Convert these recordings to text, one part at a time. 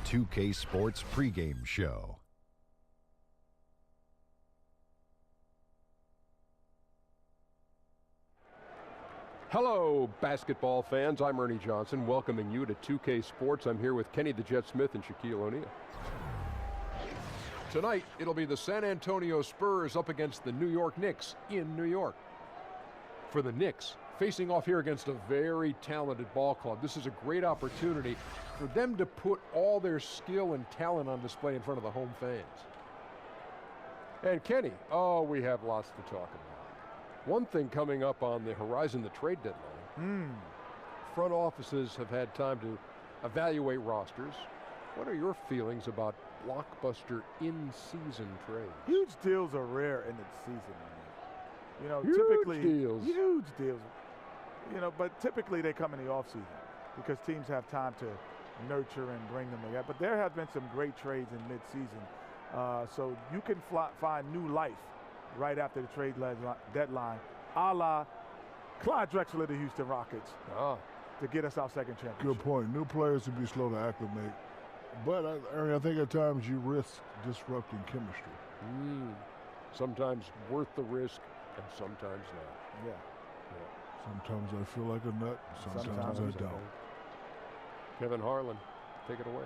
2K Sports pregame show. Hello, basketball fans. I'm Ernie Johnson, welcoming you to 2K Sports. I'm here with Kenny the Jet Smith and Shaquille O'Neal. Tonight, it'll be the San Antonio Spurs up against the New York Knicks in New York. For the Knicks, facing off here against a very talented ball club, this is a great opportunity for them to put all their skill and talent on display in front of the home fans. And Kenny, we have lots to talk about. One thing coming up on the horizon, the trade deadline. Front offices have had time to evaluate rosters. What are your feelings about blockbuster in-season trades? Huge deals are rare in the season, man. You know, huge typically deals. Huge deals. You know, but typically they come in the offseason because teams have time to nurture and bring them together. But there have been some great trades in mid-season. So you can find new life right after the trade deadline, a la Clyde Drexler, the Houston Rockets, to get us our second championship. Good point. New players would be slow to acclimate. But, Ernie, I think at times you risk disrupting chemistry. Sometimes worth the risk, and sometimes not. Yeah. Sometimes I feel like a nut, sometimes I don't. Kevin Harlan, take it away.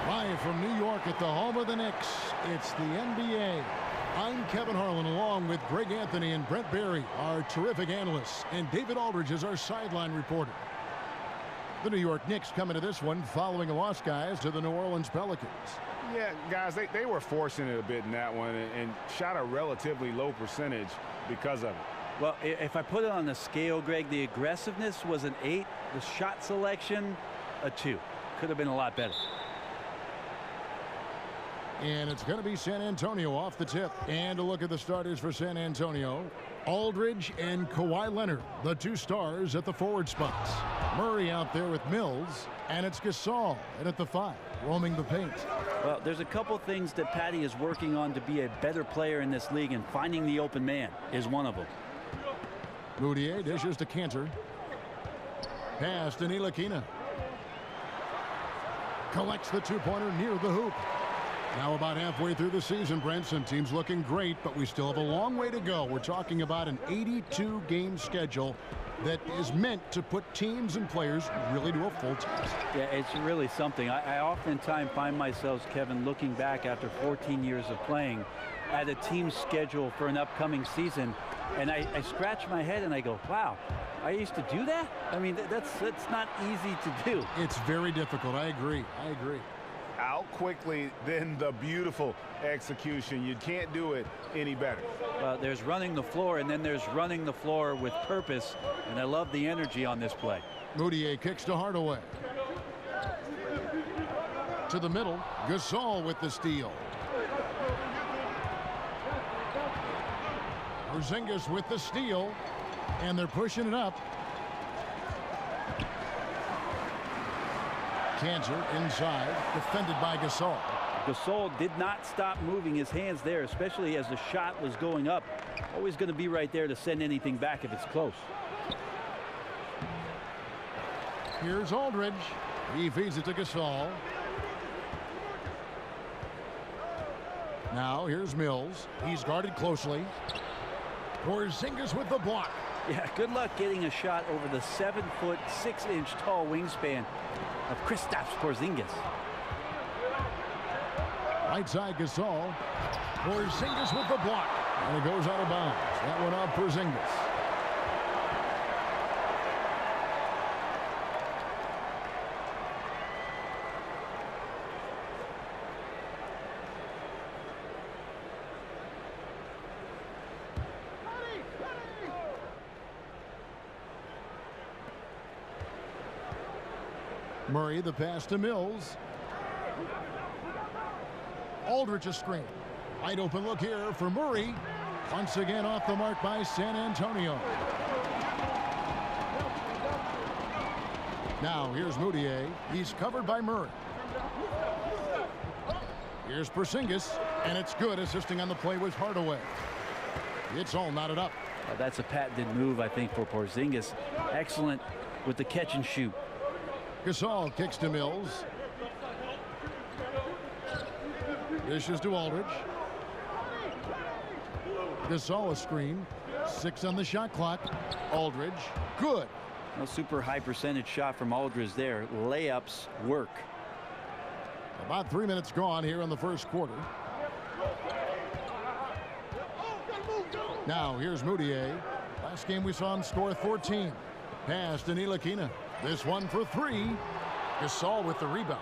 Live from New York at the home of the Knicks, it's the NBA. I'm Kevin Harlan along with Greg Anthony and Brent Barry, our terrific analysts, and David Aldridge is our sideline reporter. The New York Knicks come into this one following a loss, guys, to the New Orleans Pelicans. Yeah, guys, they were forcing it a bit in that one and shot a relatively low percentage because of it. Well, if I put it on a scale, Greg, the aggressiveness was an 8. The shot selection, a 2. Could have been a lot better. And it's going to be San Antonio off the tip. And a look at the starters for San Antonio. Aldridge and Kawhi Leonard, the two stars at the forward spots. Murray out there with Mills, and it's Gasol and at the 5, roaming the paint. Well, there's a couple things that Patty is working on to be a better player in this league, and finding the open man is one of them. Moutier dishes to Cantor. Pass to Ntilikina. Collects the two-pointer near the hoop. Now about halfway through the season, Brent, some teams looking great, but we still have a long way to go. We're talking about an 82-game schedule that is meant to put teams and players really to a full test. Yeah, it's really something. I oftentimes find myself, Kevin, looking back after 14 years of playing at a team's schedule for an upcoming season, and I scratch my head and I go, wow, I used to do that? I mean, that's not easy to do. It's very difficult. I agree. Out quickly, then the beautiful execution. You can't do it any better. There's running the floor, and then there's running the floor with purpose, and I love the energy on this play. Moutier kicks to Hardaway. To the middle, Gasol with the steal. Porzingis with the steal, and they're pushing it up. Cantor inside, defended by Gasol. Gasol did not stop moving his hands there, especially as the shot was going up. Always going to be right there to send anything back if it's close. Here's Aldridge. He feeds it to Gasol. Now here's Mills. He's guarded closely. Porzingis with the block. Yeah, good luck getting a shot over the 7-foot, 6-inch tall wingspan of Kristaps Porzingis. Right side Gasol. Porzingis with the block. And it goes out of bounds. That one off Porzingis. Murray, the pass to Mills. Aldridge a screen. Wide open look here for Murray. Once again off the mark by San Antonio. Now here's Moutier. He's covered by Murray. Here's Porzingis, and it's good. Assisting on the play was Hardaway. It's all knotted up. That's a patented move, I think, for Porzingis. Excellent with the catch and shoot. Gasol kicks to Mills. Dishes to Aldridge. Gasol a screen. 6 on the shot clock. Aldridge, good. A super high percentage shot from Aldridge there. Layups work. About 3 minutes gone here in the first quarter. Now here's Moutier. Last game we saw him score 14. Pass to Ntilikina. This one for 3. Gasol with the rebound.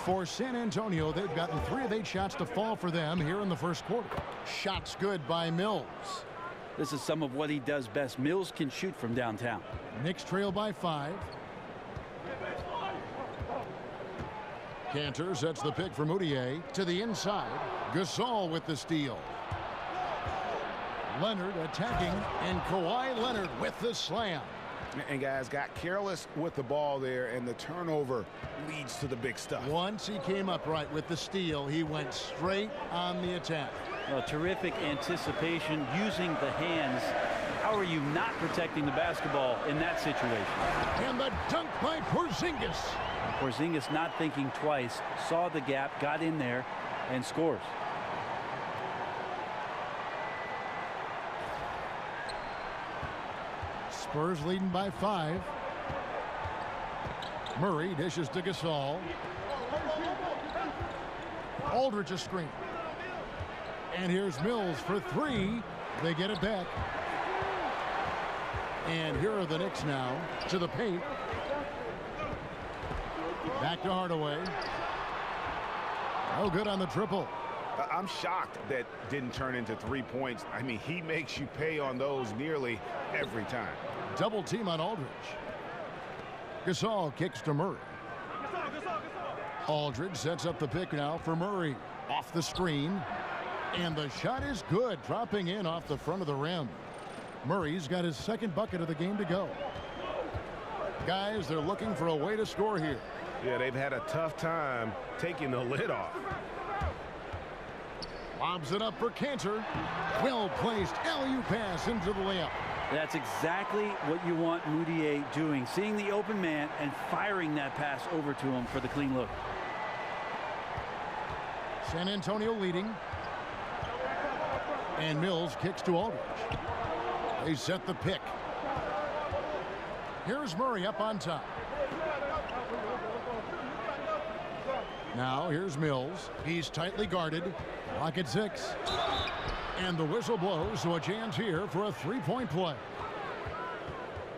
For San Antonio, they've gotten 3 of 8 shots to fall for them here in the first quarter. Shots good by Mills. This is some of what he does best. Mills can shoot from downtown. Knicks trail by 5. Cantor sets the pick for Moutier to the inside. Gasol with the steal. Leonard attacking, and Kawhi Leonard with the slam. And guys got careless with the ball there, and the turnover leads to the big stuff. Once he came up right with the steal, he went straight on the attack. Terrific anticipation using the hands. How are you not protecting the basketball in that situation? And the dunk by Porzingis. Porzingis not thinking twice, saw the gap, got in there, and scores. Spurs leading by 5. Murray dishes to Gasol. Aldridge a screen. And here's Mills for 3. They get it back. And here are the Knicks now to the paint. Back to Hardaway. No good on the triple. I'm shocked that didn't turn into 3 points. I mean, he makes you pay on those nearly every time. Double team on Aldridge. Gasol kicks to Murray. Aldridge sets up the pick now for Murray. Off the screen. And the shot is good, dropping in off the front of the rim. Murray's got his second bucket of the game to go. Guys, they're looking for a way to score here. Yeah, they've had a tough time taking the lid off. Lobs it up for Cantor. Well placed alley-oop pass into the layup. That's exactly what you want Moutier doing. Seeing the open man and firing that pass over to him for the clean look. San Antonio leading. And Mills kicks to Aldridge. They set the pick. Here's Murray up on top. Now here's Mills. He's tightly guarded. Clock at 6. And the whistle blows, so a chance here for a 3-point play.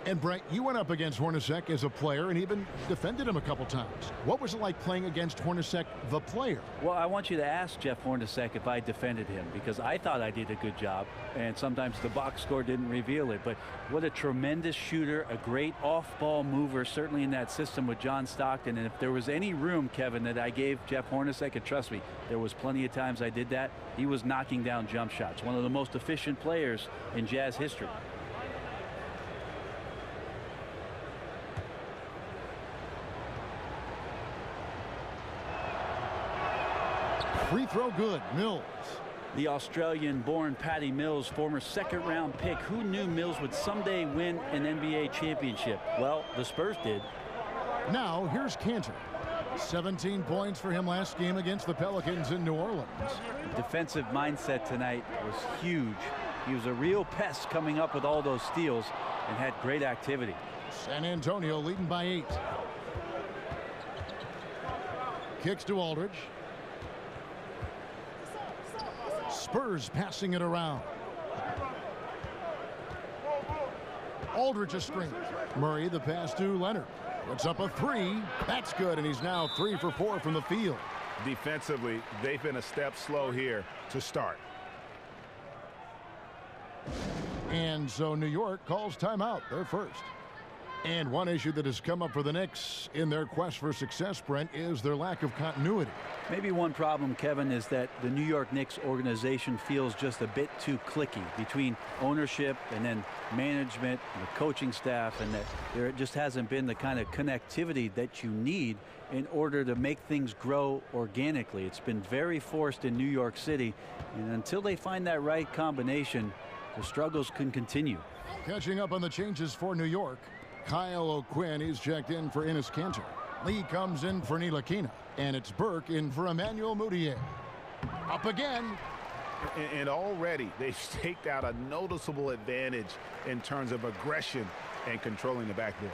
And Brett, you went up against Hornacek as a player and even defended him a couple times. What was it like playing against Hornacek, the player? Well, I want you to ask Jeff Hornacek if I defended him, because I thought I did a good job, and sometimes the box score didn't reveal it. But what a tremendous shooter, a great off-ball mover, certainly in that system with John Stockton. And if there was any room, Kevin, that I gave Jeff Hornacek, and trust me, there was plenty of times I did that, he was knocking down jump shots. One of the most efficient players in Jazz history. Free throw good. Mills. The Australian-born Patty Mills, former second-round pick. Who knew Mills would someday win an NBA championship? Well, the Spurs did. Now here's Cantor. 17 points for him last game against the Pelicans in New Orleans. Defensive mindset tonight was huge. He was a real pest coming up with all those steals and had great activity. San Antonio leading by 8. Kicks to Aldridge. Spurs passing it around. Aldridge a screen. Murray the pass to Leonard. Puts up a 3. That's good, and he's now 3 for 4 from the field. Defensively, they've been a step slow here to start. And so New York calls timeout. They're first. And one issue that has come up for the Knicks in their quest for success, Brent, is their lack of continuity. Maybe one problem, Kevin, is that the New York Knicks organization feels just a bit too cliquey between ownership and then management and the coaching staff, and that there just hasn't been the kind of connectivity that you need in order to make things grow organically. It's been very forced in New York City, and until they find that right combination, the struggles can continue. Catching up on the changes for New York, Kyle O'Quinn, he's checked in for Enes Kanter. Lee comes in for Ntilikina, and it's Burke in for Emmanuel Mudiay. Up again. And already they've staked out a noticeable advantage in terms of aggression and controlling the backboard.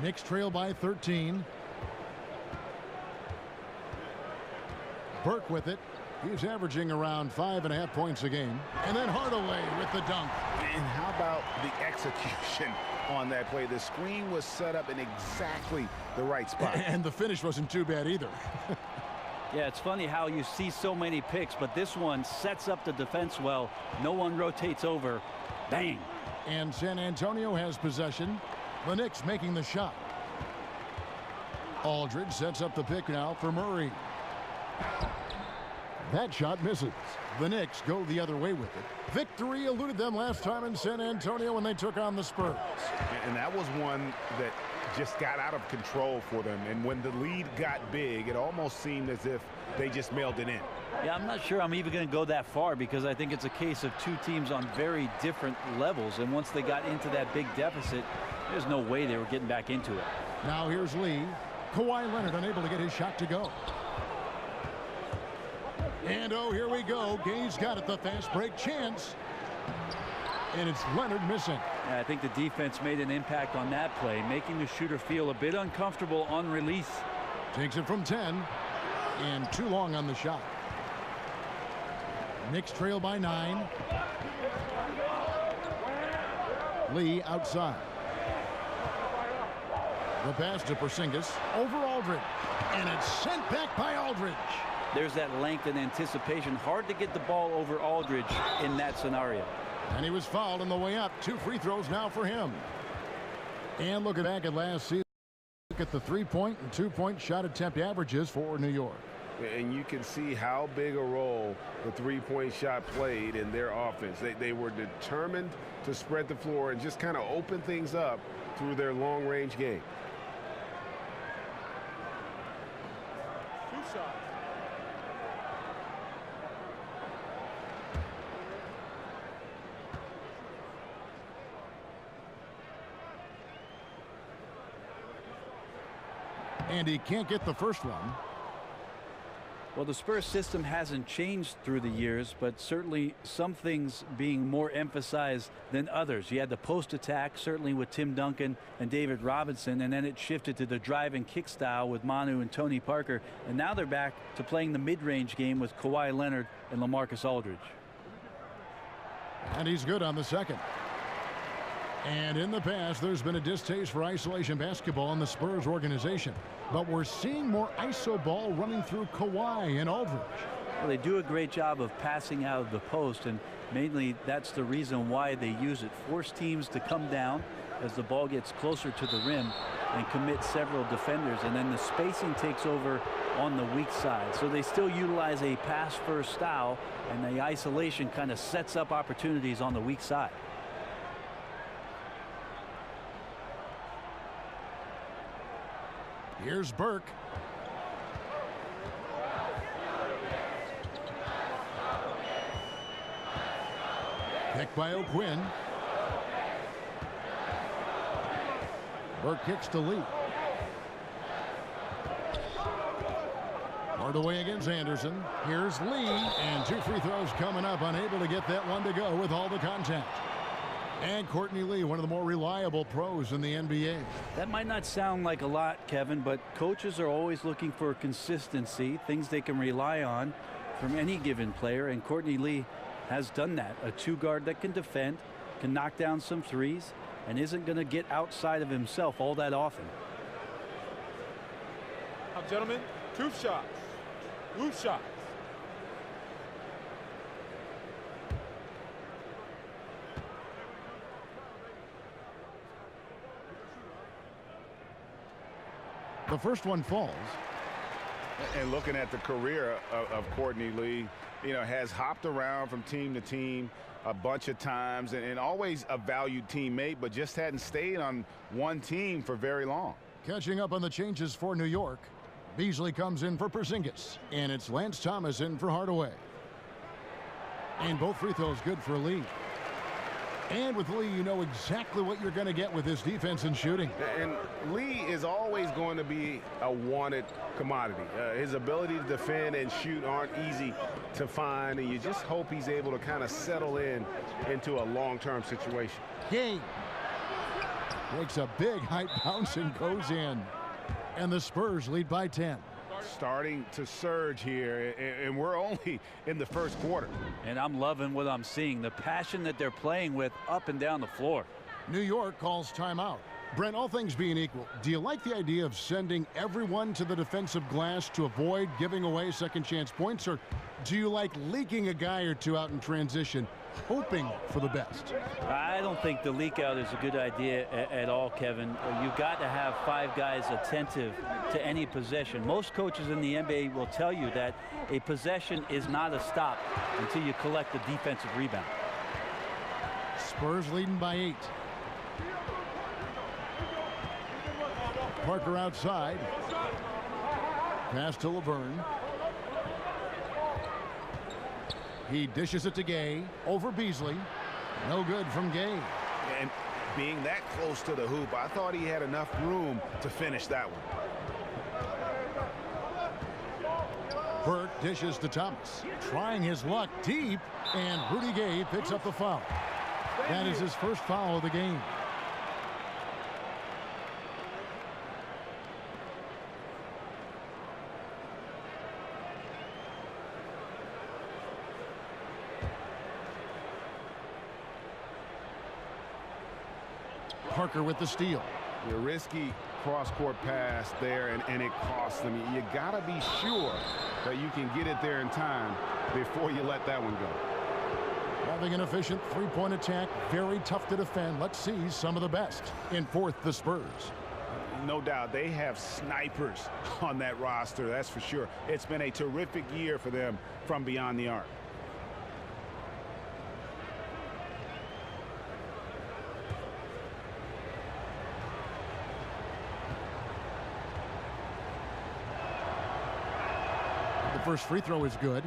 Knicks trail by 13. Burke with it. He's averaging around 5.5 points a game. And then Hardaway with the dunk. And how about the execution on that play? The screen was set up in exactly the right spot. And the finish wasn't too bad either. Yeah, it's funny how you see so many picks, but this one sets up the defense well. No one rotates over. Bang. And San Antonio has possession. The Knicks making the shot. Aldridge sets up the pick now for Murray. That shot misses. The Knicks go the other way with it. Victory eluded them last time in San Antonio when they took on the Spurs. And that was one that just got out of control for them. And when the lead got big, it almost seemed as if they just mailed it in. Yeah, I'm not sure I'm even going to go that far, because I think it's a case of two teams on very different levels. And once they got into that big deficit, there's no way they were getting back into it. Now here's Lee. Kawhi Leonard unable to get his shot to go. And oh, here we go. Gay's got it, the fast break chance. And it's Leonard missing. Yeah, I think the defense made an impact on that play, making the shooter feel a bit uncomfortable on release. Takes it from 10. And too long on the shot. Knicks trail by 9. Lee outside. The pass to Porzingis over Aldridge. And it's sent back by Aldridge. There's that length and anticipation. Hard to get the ball over Aldridge in that scenario. And he was fouled on the way up. 2 free throws now for him. And looking back at last season, look at the 3-point and 2-point shot attempt averages for New York. And you can see how big a role the 3-point shot played in their offense. They were determined to spread the floor and just kind of open things up through their long-range game. And he can't get the first one. Well, the Spurs system hasn't changed through the years, but certainly some things being more emphasized than others. You had the post attack, certainly with Tim Duncan and David Robinson, and then it shifted to the drive and kick style with Manu and Tony Parker. And now they're back to playing the mid-range game with Kawhi Leonard and LaMarcus Aldridge. And he's good on the second. And in the past, there's been a distaste for isolation basketball in the Spurs organization. But we're seeing more iso ball running through Kawhi and Aldridge. Well, they do a great job of passing out of the post, and mainly that's the reason why they use it. Force teams to come down as the ball gets closer to the rim and commit several defenders, and then the spacing takes over on the weak side. So they still utilize a pass-first style, and the isolation kind of sets up opportunities on the weak side. Here's Burke. Picked by O'Quinn. Burke kicks to Lee. Hardaway against Anderson. Here's Lee, and 2 free throws coming up, unable to get that one to go with all the contact. And Courtney Lee, one of the more reliable pros in the NBA. That might not sound like a lot, Kevin, but coaches are always looking for consistency, things they can rely on from any given player, and Courtney Lee has done that. A 2-guard that can defend, can knock down some threes, and isn't going to get outside of himself all that often. Now, gentlemen, 2 shots. Loose shots. The first one falls. And looking at the career of Courtney Lee, has hopped around from team to team a bunch of times and always a valued teammate, but just hadn't stayed on one team for very long. Catching up on the changes for New York. Beasley comes in for Porzingis, and it's Lance Thomas in for Hardaway. And both free throws good for Lee. And with Lee, you know exactly what you're going to get with his defense and shooting. And Lee is always going to be a wanted commodity. His ability to defend and shoot aren't easy to find, and you just hope he's able to kind of settle into a long-term situation. Gay makes a big high bounce and goes in. And the Spurs lead by 10. Starting to surge here, and we're only in the first quarter. And I'm loving what I'm seeing, the passion that they're playing with up and down the floor. New York calls timeout. Brent, all things being equal, do you like the idea of sending everyone to the defensive glass to avoid giving away second chance points, or do you like leaking a guy or two out in transition, hoping for the best? I don't think the leak out is a good idea at all, Kevin. You've got to have 5 guys attentive to any possession. Most coaches in the NBA will tell you that a possession is not a stop until you collect the defensive rebound. Spurs leading by 8. Parker outside. Pass to Laverne. He dishes it to Gay. Over Beasley. No good from Gay. And being that close to the hoop, I thought he had enough room to finish that one. Burke dishes to Thomas. Trying his luck deep. And Rudy Gay picks up the foul. That is his first foul of the game. Parker with the steal. A risky cross-court pass there, and it costs them. You got to be sure that you can get it there in time before you let that one go. Having an efficient 3-point attack, very tough to defend. Let's see some of the best. In fourth, the Spurs. No doubt they have snipers on that roster, that's for sure. It's been a terrific year for them from beyond the arc. First free throw is good.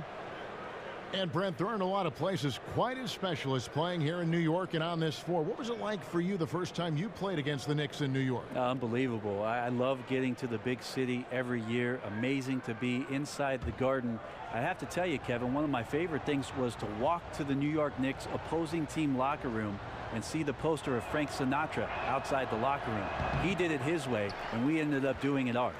And Brent, there aren't a lot of places quite as special as playing here in New York and on this floor. What was it like for you the first time you played against the Knicks in New York? Unbelievable. I love getting to the big city every year. Amazing to be inside the Garden. I have to tell you, Kevin, one of my favorite things was to walk to the New York Knicks opposing team locker room and see the poster of Frank Sinatra outside the locker room. He did it his way, and we ended up doing it ours.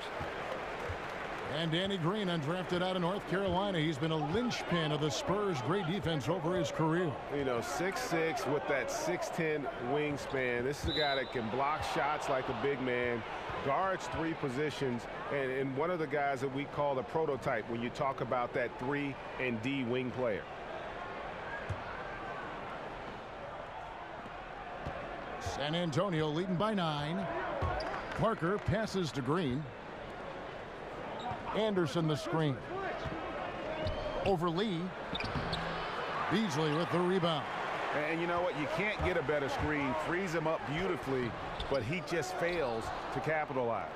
And Danny Green, undrafted out of North Carolina. He's been a linchpin of the Spurs' great defense over his career. 6'6" with that 6'10" wingspan. This is a guy that can block shots like a big man, guards 3 positions, and one of the guys that we call the prototype when you talk about that 3 and D wing player. San Antonio leading by 9. Parker passes to Green. Anderson the screen. Over Lee. Beasley with the rebound. And you know what? You can't get a better screen. Frees him up beautifully, but he just fails to capitalize.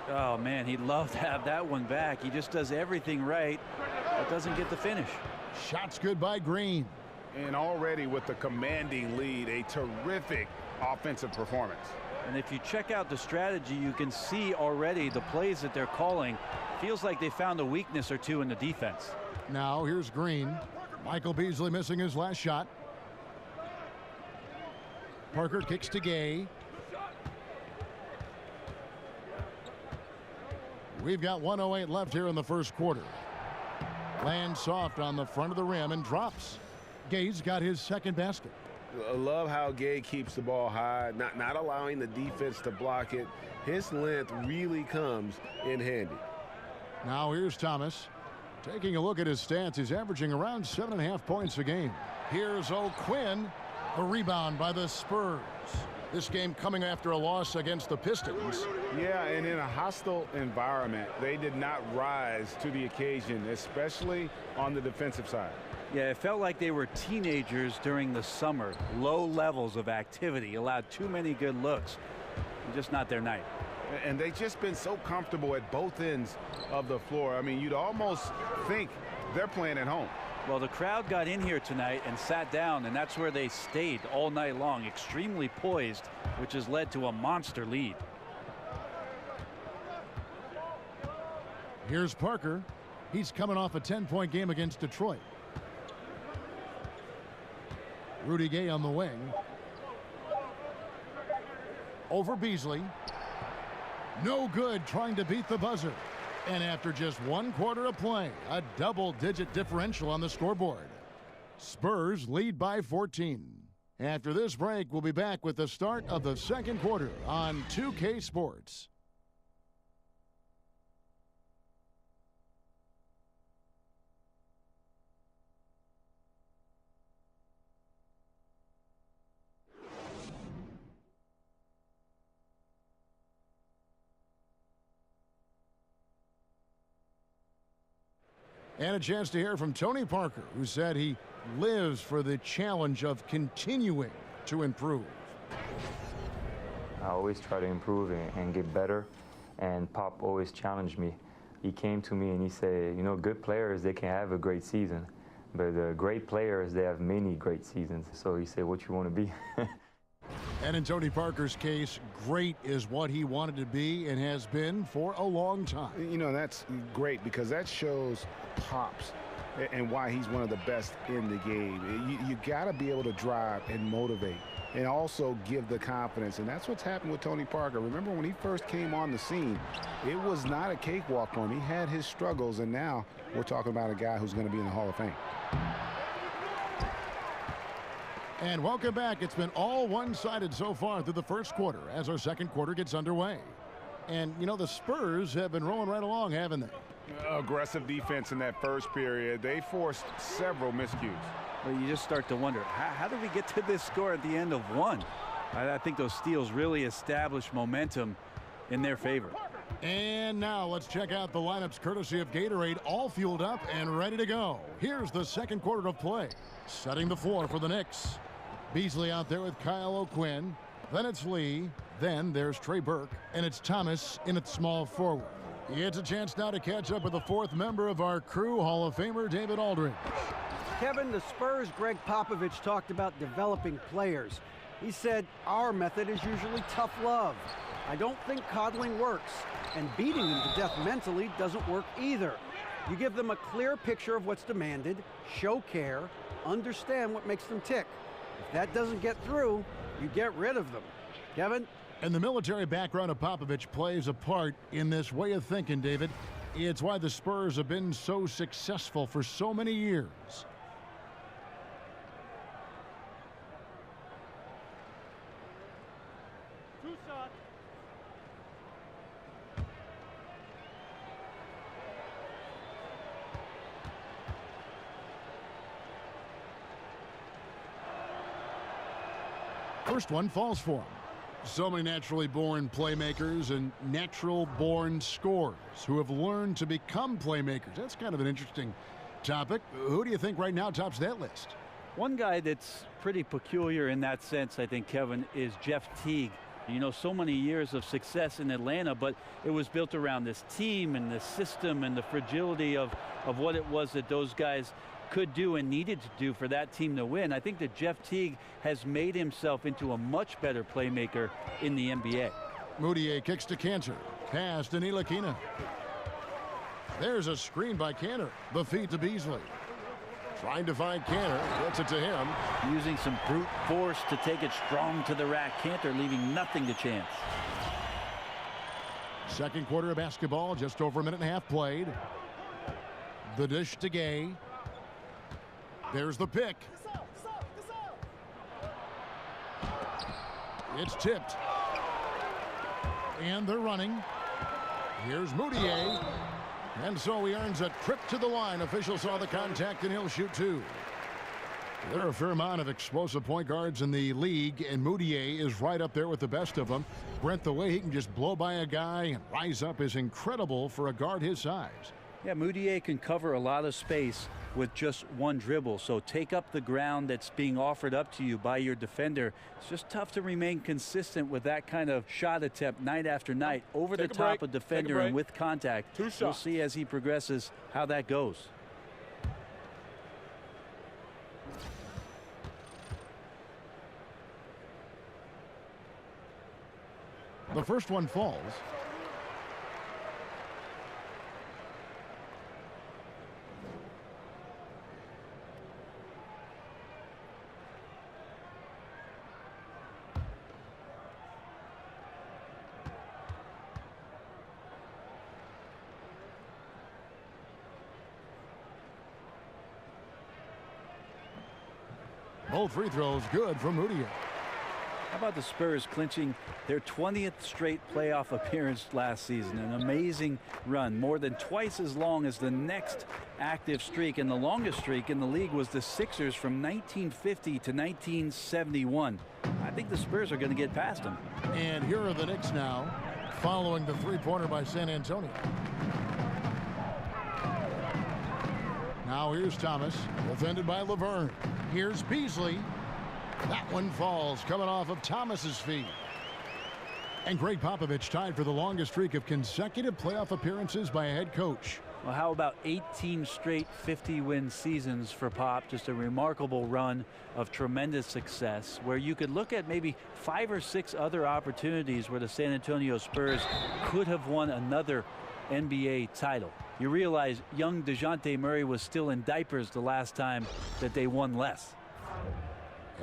Oh, man, he'd love to have that one back. He just does everything right, but doesn't get the finish. Shots good by Green. And already with the commanding lead, a terrific offensive performance. And if you check out the strategy, you can see already the plays that they're calling. Feels like they found a weakness or two in the defense. Now here's Green. Michael Beasley missing his last shot. Parker kicks to Gay. We've got 1:08 left here in the first quarter. Lands soft on the front of the rim and drops. Gay's got his second basket. I love how Gay keeps the ball high, not allowing the defense to block it. His length really comes in handy. Now here's Thomas. Taking a look at his stats, he's averaging around 7.5 points a game. Here's O'Quinn. A rebound by the Spurs. This game coming after a loss against the Pistons. Yeah, and in a hostile environment, they did not rise to the occasion, especially on the defensive side. Yeah, it felt like they were teenagers during the summer. Low levels of activity, allowed too many good looks. Just not their night. And they've just been so comfortable at both ends of the floor. I mean, you'd almost think they're playing at home. Well, the crowd got in here tonight and sat down, and that's where they stayed all night long, extremely poised, which has led to a monster lead. Here's Parker. He's coming off a 10-point game against Detroit. Rudy Gay on the wing. Over Beasley. No good, trying to beat the buzzer. And after just 1 quarter of play, a double-digit differential on the scoreboard. Spurs lead by 14. After this break, we'll be back with the start of the second quarter on 2K Sports. And a chance to hear from Tony Parker, who said he lives for the challenge of continuing to improve. I always try to improve and get better, and Pop always challenged me. He came to me and he said, you know, good players, they can have a great season, but great players, they have many great seasons. So he said, what you want to be? And in Tony Parker's case, great is what he wanted to be and has been for a long time. You know, that's great because that shows Pops and why he's one of the best in the game. You got to be able to drive and motivate and also give the confidence. And that's what's happened with Tony Parker. Remember when he first came on the scene, it was not a cakewalk for him. He had his struggles, and now we're talking about a guy who's going to be in the Hall of Fame. And welcome back. It's been all one-sided so far through the first quarter as our second quarter gets underway. And, you know, the Spurs have been rolling right along, haven't they? Aggressive defense in that first period. They forced several miscues. Well, you just start to wonder, how did we get to this score at the end of one? I think those steals really established momentum in their favor. And now let's check out the lineups courtesy of Gatorade, all fueled up and ready to go. Here's the second quarter of play. Setting the floor for the Knicks. Beasley out there with Kyle O'Quinn. Then it's Lee. Then there's Trey Burke. And it's Thomas in at small forward. It's a chance now to catch up with the fourth member of our crew, Hall of Famer David Aldridge. Kevin, the Spurs' Greg Popovich talked about developing players. He said, our method is usually tough love. I don't think coddling works, and beating them to death mentally doesn't work either. You give them a clear picture of what's demanded, show care, understand what makes them tick. If that doesn't get through, you get rid of them. Kevin? And the military background of Popovich plays a part in this way of thinking, David. It's why the Spurs have been so successful for so many years. First one falls for him. So many naturally born playmakers and natural born scorers who have learned to become playmakers. That's kind of an interesting topic. Who do you think right now tops that list? One guy that's pretty peculiar in that sense, I think, Kevin, is Jeff Teague. You know, so many years of success in Atlanta, but it was built around this team and the system and the fragility of what it was that those guys could do and needed to do for that team to win. I think that Jeff Teague has made himself into a much better playmaker in the NBA. Moutier kicks to Cantor. Pass to Ntilikina. There's a screen by Cantor. The feed to Beasley. Trying to find Cantor. Gets it to him. Using some brute force to take it strong to the rack. Cantor leaving nothing to chance. Second quarter of basketball. Just over a minute and a half played. The dish to Gay. There's the pick. It's tipped. And they're running. Here's Moutier. And so he earns a trip to the line. Official saw the contact, and he'll shoot two. There are a fair amount of explosive point guards in the league, and Moutier is right up there with the best of them. Brent, the way he can just blow by a guy and rise up is incredible for a guard his size. Yeah, Moutier can cover a lot of space with just one dribble. So take up the ground that's being offered up to you by your defender. It's just tough to remain consistent with that kind of shot attempt night after night over the top of defender and with contact. We'll see as he progresses how that goes. The first one falls. Both free throws good from Moutier. How about the Spurs clinching their 20th straight playoff appearance last season? An amazing run, more than twice as long as the next active streak, and the longest streak in the league was the Sixers from 1950 to 1971. I think the Spurs are going to get past them. And here are the Knicks now, following the three-pointer by San Antonio. Now here's Thomas, defended by Laverne. Here's Beasley. That one falls, coming off of Thomas's feet. And Greg Popovich tied for the longest streak of consecutive playoff appearances by a head coach. Well, how about 18 straight 50-win seasons for Pop? Just a remarkable run of tremendous success, where you could look at maybe 5 or 6 other opportunities where the San Antonio Spurs could have won another NBA title. You realize young DeJounte Murray was still in diapers the last time that they won less.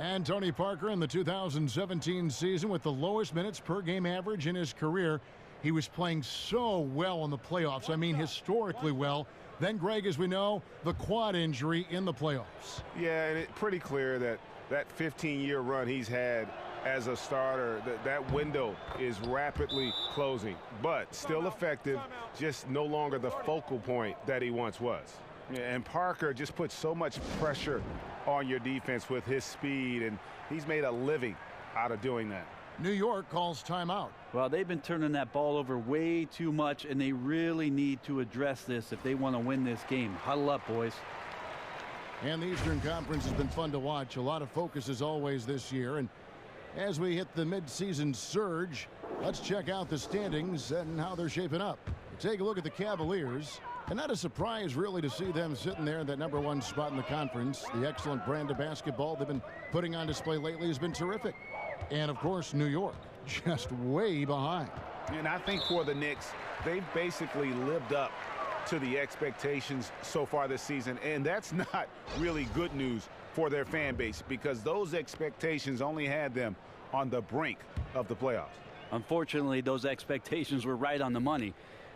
And Tony Parker in the 2017 season with the lowest minutes per game average in his career. He was playing so well in the playoffs. I mean, historically well. Then, Greg, as we know, the quad injury in the playoffs. Yeah, and it's pretty clear that that 15-year run he's had as a starter, that window is rapidly closing, but still effective, just no longer the focal point that he once was. And Parker just puts so much pressure on your defense with his speed, and he's made a living out of doing that. New York calls timeout. Well, they've been turning that ball over way too much, and they really need to address this if they want to win this game. Huddle up, boys. And the Eastern Conference has been fun to watch. A lot of focus as always this year. And as we hit the midseason surge, let's check out the standings and how they're shaping up. Take a look at the Cavaliers. And not a surprise, really, to see them sitting there in that #1 spot in the conference. The excellent brand of basketball they've been putting on display lately has been terrific. And, of course, New York, just way behind. And I think for the Knicks, they've basically lived up to the expectations so far this season. And that's not really good news for their fan base, because those expectations only had them on the brink of the playoffs. Unfortunately, those expectations were right on the money.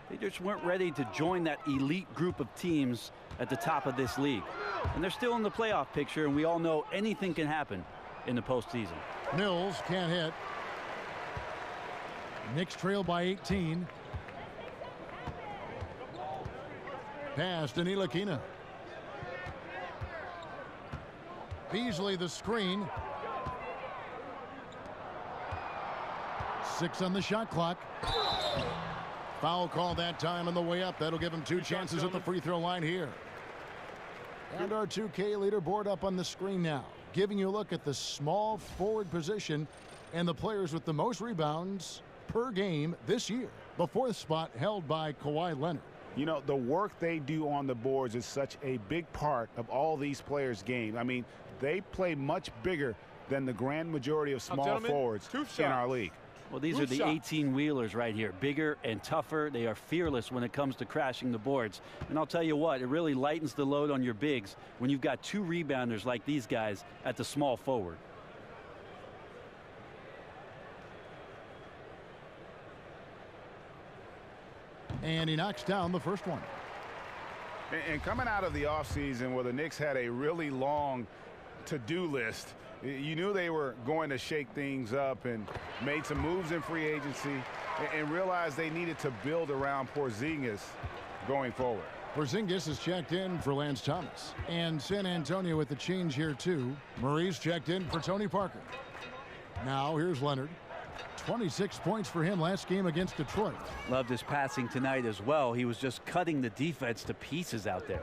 They just weren't ready to join that elite group of teams at the top of this league. And they're still in the playoff picture, and we all know anything can happen in the postseason. Mills can't hit. Knicks trail by 18. Pass to Ntilikina. Beasley the screen. 6 on the shot clock. Foul call that time on the way up. That'll give him 2 chances at the free throw line here. And our 2K leaderboard up on the screen now, giving you a look at the small forward position and the players with the most rebounds per game this year. The 4th spot held by Kawhi Leonard. You know, the work they do on the boards is such a big part of all these players' game. I mean, they play much bigger than the grand majority of small forwards in our league. Well, these are the 18-wheelers right here. Bigger and tougher. They are fearless when it comes to crashing the boards. And I'll tell you what, it really lightens the load on your bigs when you've got 2 rebounders like these guys at the small forward. And he knocks down the first one. And coming out of the offseason where the Knicks had a really long to-do list, you knew they were going to shake things up and made some moves in free agency and realized they needed to build around Porzingis going forward. Porzingis is checked in for Lance Thomas. And San Antonio with the change here, too. Murray's checked in for Tony Parker. Now here's Leonard. 26 points for him last game against Detroit. Loved his passing tonight as well. He was just cutting the defense to pieces out there.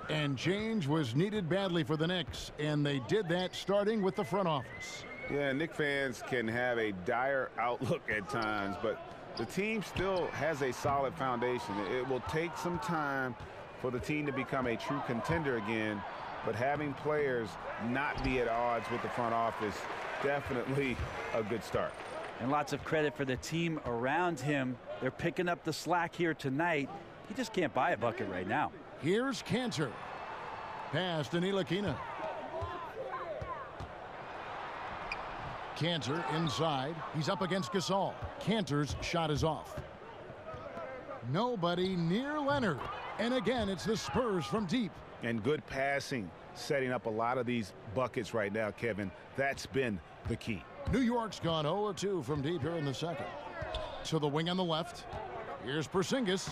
And change was needed badly for the Knicks, and they did that starting with the front office. Yeah, Knicks fans can have a dire outlook at times, but the team still has a solid foundation. It will take some time for the team to become a true contender again, but having players not be at odds with the front office, definitely a good start. And lots of credit for the team around him. They're picking up the slack here tonight. He just can't buy a bucket right now. Here's Cantor. Pass to Ntilikina. Cantor inside. He's up against Gasol. Cantor's shot is off. Nobody near Leonard. And again, it's the Spurs from deep. And good passing, setting up a lot of these buckets right now, Kevin. That's been the key. New York's gone 0-2 from deep here in the second. To the wing on the left. Here's Porzingis.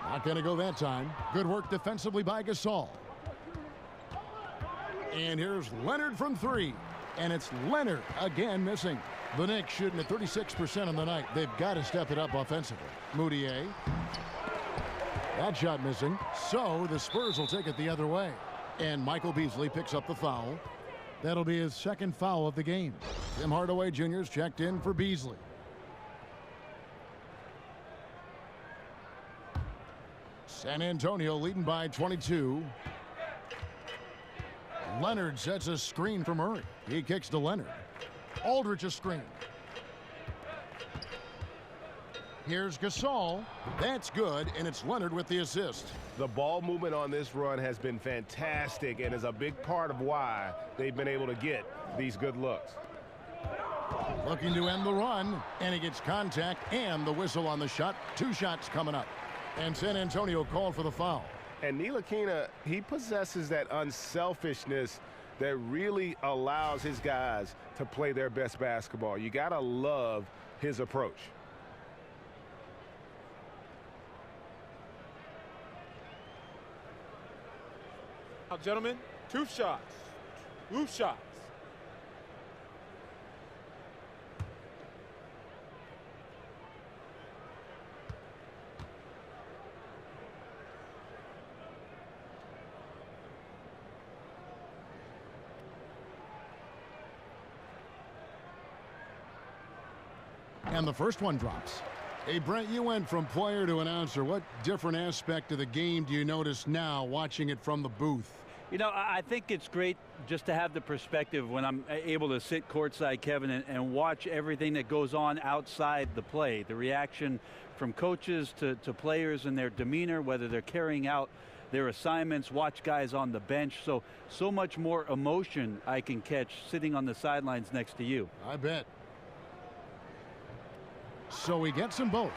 Not going to go that time. Good work defensively by Gasol. And here's Leonard from 3. And it's Leonard again missing. The Knicks shooting at 36% on the night. They've got to step it up offensively. Moutier. That shot missing. So the Spurs will take it the other way. And Michael Beasley picks up the foul. That'll be his second foul of the game. Tim Hardaway Jr.'s checked in for Beasley. San Antonio leading by 22. Leonard sets a screen for Murray. He kicks to Leonard. Aldridge a screen. Here's Gasol. That's good, and it's Leonard with the assist. The ball movement on this run has been fantastic and is a big part of why they've been able to get these good looks. Looking to end the run, and he gets contact and the whistle on the shot. 2 shots coming up. And San Antonio called for the foul. And Ntilikina, he possesses that unselfishness that really allows his guys to play their best basketball. You got to love his approach. Now, gentlemen, 2 shots. Loose shots. And the first one drops. Hey, Brent, you went from player to announcer. What different aspect of the game do you notice now watching it from the booth? You know, I think it's great just to have the perspective when I'm able to sit courtside, Kevin, and watch everything that goes on outside the play. The reaction from coaches to players and their demeanor, whether they're carrying out their assignments, watch guys on the bench. So much more emotion I can catch sitting on the sidelines next to you. I bet. So he gets them both.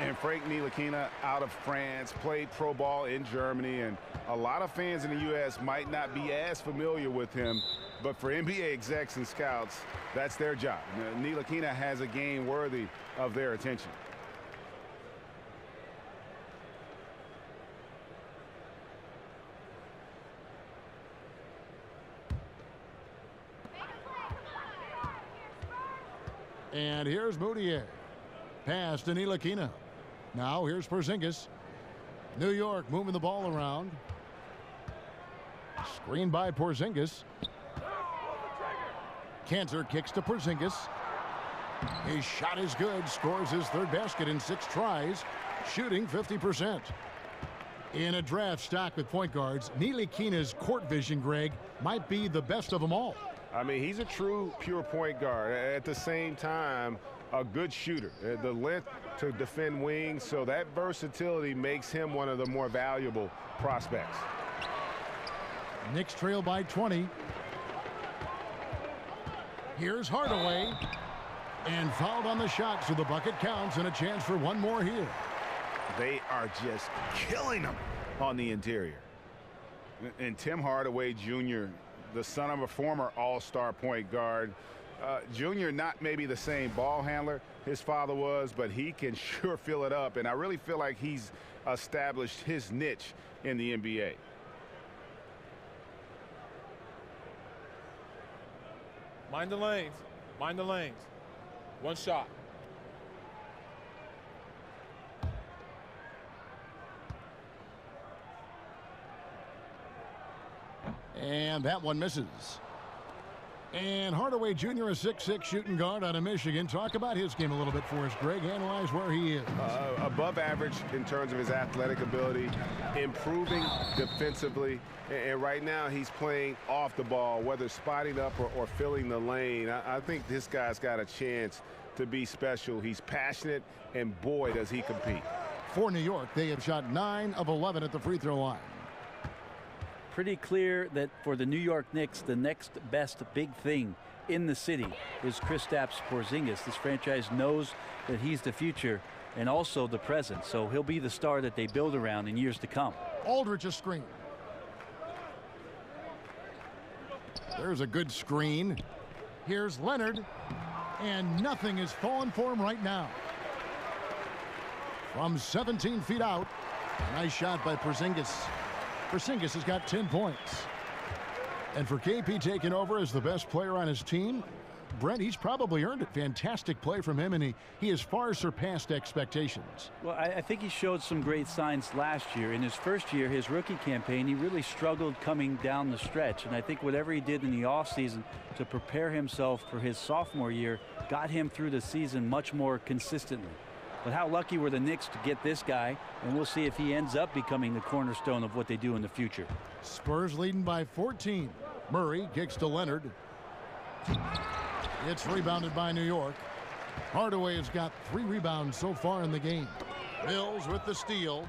And Frank Ntilikina out of France, played pro ball in Germany, and a lot of fans in the U.S. might not be as familiar with him, but for NBA execs and scouts, that's their job. Ntilikina has a game worthy of their attention. And here's Moutier. Pass to Ntilikina. Now here's Porzingis. New York moving the ball around. Screen by Porzingis. Cantor kicks to Porzingis. His shot is good. Scores his 3rd basket in 6 tries. shooting 50%. In a draft stocked with point guards, Ntilikina's court vision, Greg, might be the best of them all. I mean, he's a true pure point guard. At the same time, a good shooter. The length to defend wings, so that versatility makes him one of the more valuable prospects. Knicks trail by 20. Here's Hardaway. And fouled on the shot, so the bucket counts and a chance for one more here. They are just killing them on the interior. And Tim Hardaway Jr., the son of a former all-star point guard. Junior, not maybe the same ball handler his father was, but he can sure fill it up. And I really feel like he's established his niche in the NBA. Mind the lanes. Mind the lanes. One shot. And that one misses. And Hardaway Jr., a 6'6" shooting guard out of Michigan. Talk about his game a little bit for us, Greg. Analyze where he is. Above average in terms of his athletic ability, improving defensively, and right now he's playing off the ball, whether spotting up or filling the lane. I think this guy's got a chance to be special. He's passionate, and boy, does he compete. For New York, they have shot 9 of 11 at the free throw line. Pretty clear that for the New York Knicks, the next best big thing in the city is Kristaps Porzingis. This franchise knows that he's the future and also the present, so he'll be the star that they build around in years to come. Aldridge a screen. There's a good screen. Here's Leonard, and nothing is falling for him right now. From 17 feet out, nice shot by Porzingis. Porzingis has got 10 points. And for KP taking over as the best player on his team, Brent, he's probably earned it. Fantastic play from him, and he has far surpassed expectations. Well, I think he showed some great signs last year. In his first year, his rookie campaign, he really struggled coming down the stretch. And I think whatever he did in the offseason to prepare himself for his sophomore year got him through the season much more consistently. But how lucky were the Knicks to get this guy, and we'll see if he ends up becoming the cornerstone of what they do in the future. Spurs leading by 14. Murray kicks to Leonard. It's rebounded by New York. Hardaway has got 3 rebounds so far in the game. Mills with the steal.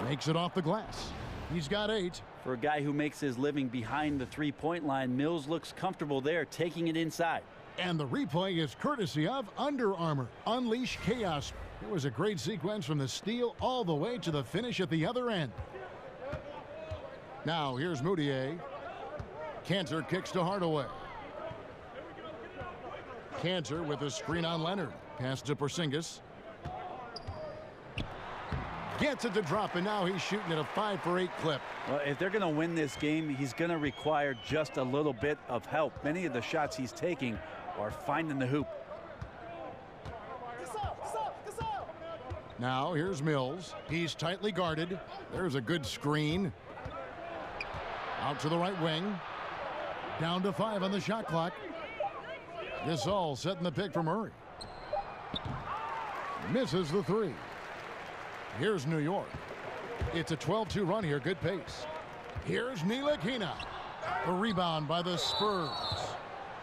Makes it off the glass. He's got 8. For a guy who makes his living behind the three-point line, Mills looks comfortable there, taking it inside. And the replay is courtesy of Under Armour. Unleash chaos. It was a great sequence from the steal all the way to the finish at the other end. Now here's Moutier. Cantor kicks to Hardaway. Cantor with a screen on Leonard. Pass to Porzingis. Gets it to drop, and now he's shooting at a 5 for 8 clip. Well, if they're going to win this game, he's going to require just a little bit of help. Many of the shots he's taking are finding the hoop. Now here's Mills. He's tightly guarded. There's a good screen. Out to the right wing. Down to 5 on the shot clock. Gasol setting the pick for Murray. Misses the 3. Here's New York. It's a 12-2 run here. Good pace. Here's Ntilikina. The rebound by the Spurs.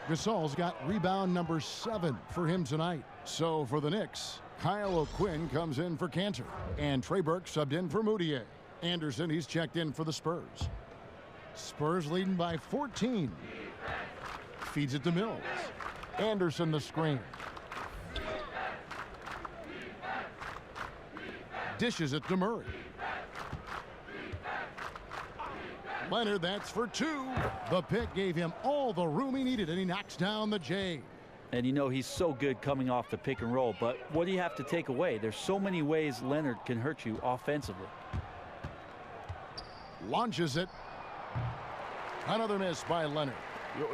Gasol's got rebound number 7 for him tonight. So for the Knicks, Kyle O'Quinn comes in for Cantor. And Trey Burke subbed in for Moutier. Anderson, he's checked in for the Spurs. Spurs leading by 14. Feeds it to Mills. Anderson the screen. Dishes it to Murray. Leonard, that's for 2. The pick gave him all the room he needed, and he knocks down the J. And you know he's so good coming off the pick and roll, but what do you have to take away? There's so many ways Leonard can hurt you offensively. Launches it. Another miss by Leonard.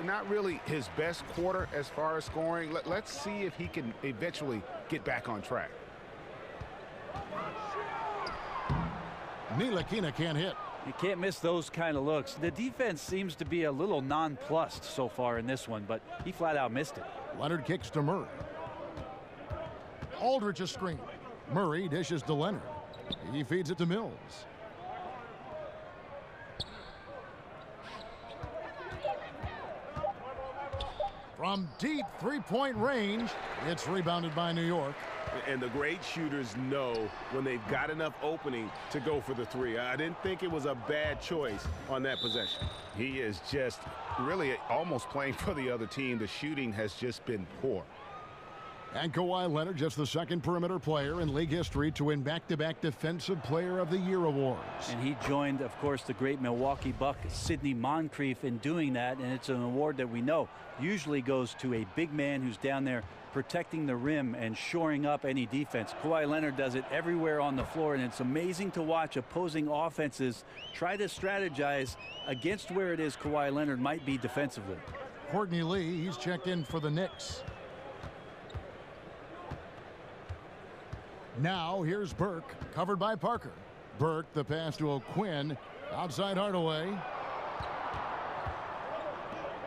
Not really his best quarter as far as scoring. Let's see if he can eventually get back on track. Ntilikina can't hit. You can't miss those kind of looks. The defense seems to be a little nonplussed so far in this one, but he flat out missed it. Leonard kicks to Murray. Aldridge a screen. Murray dishes to Leonard. He feeds it to Mills. From deep three-point range, it's rebounded by New York. And the great shooters know when they've got enough opening to go for the three. I didn't think it was a bad choice on that possession. He is just really almost playing for the other team. The shooting has just been poor. And Kawhi Leonard, just the second perimeter player in league history to win back-to-back Defensive Player of the Year awards. And he joined, of course, the great Milwaukee Buck, Sidney Moncrief, in doing that. And it's an award that we know usually goes to a big man who's down there protecting the rim and shoring up any defense. Kawhi Leonard does it everywhere on the floor, and it's amazing to watch opposing offenses try to strategize against where it is Kawhi Leonard might be defensively. Courtney Lee, he's checked in for the Knicks. Now here's Burke, covered by Parker. Burke, the pass to O'Quinn, outside Hardaway.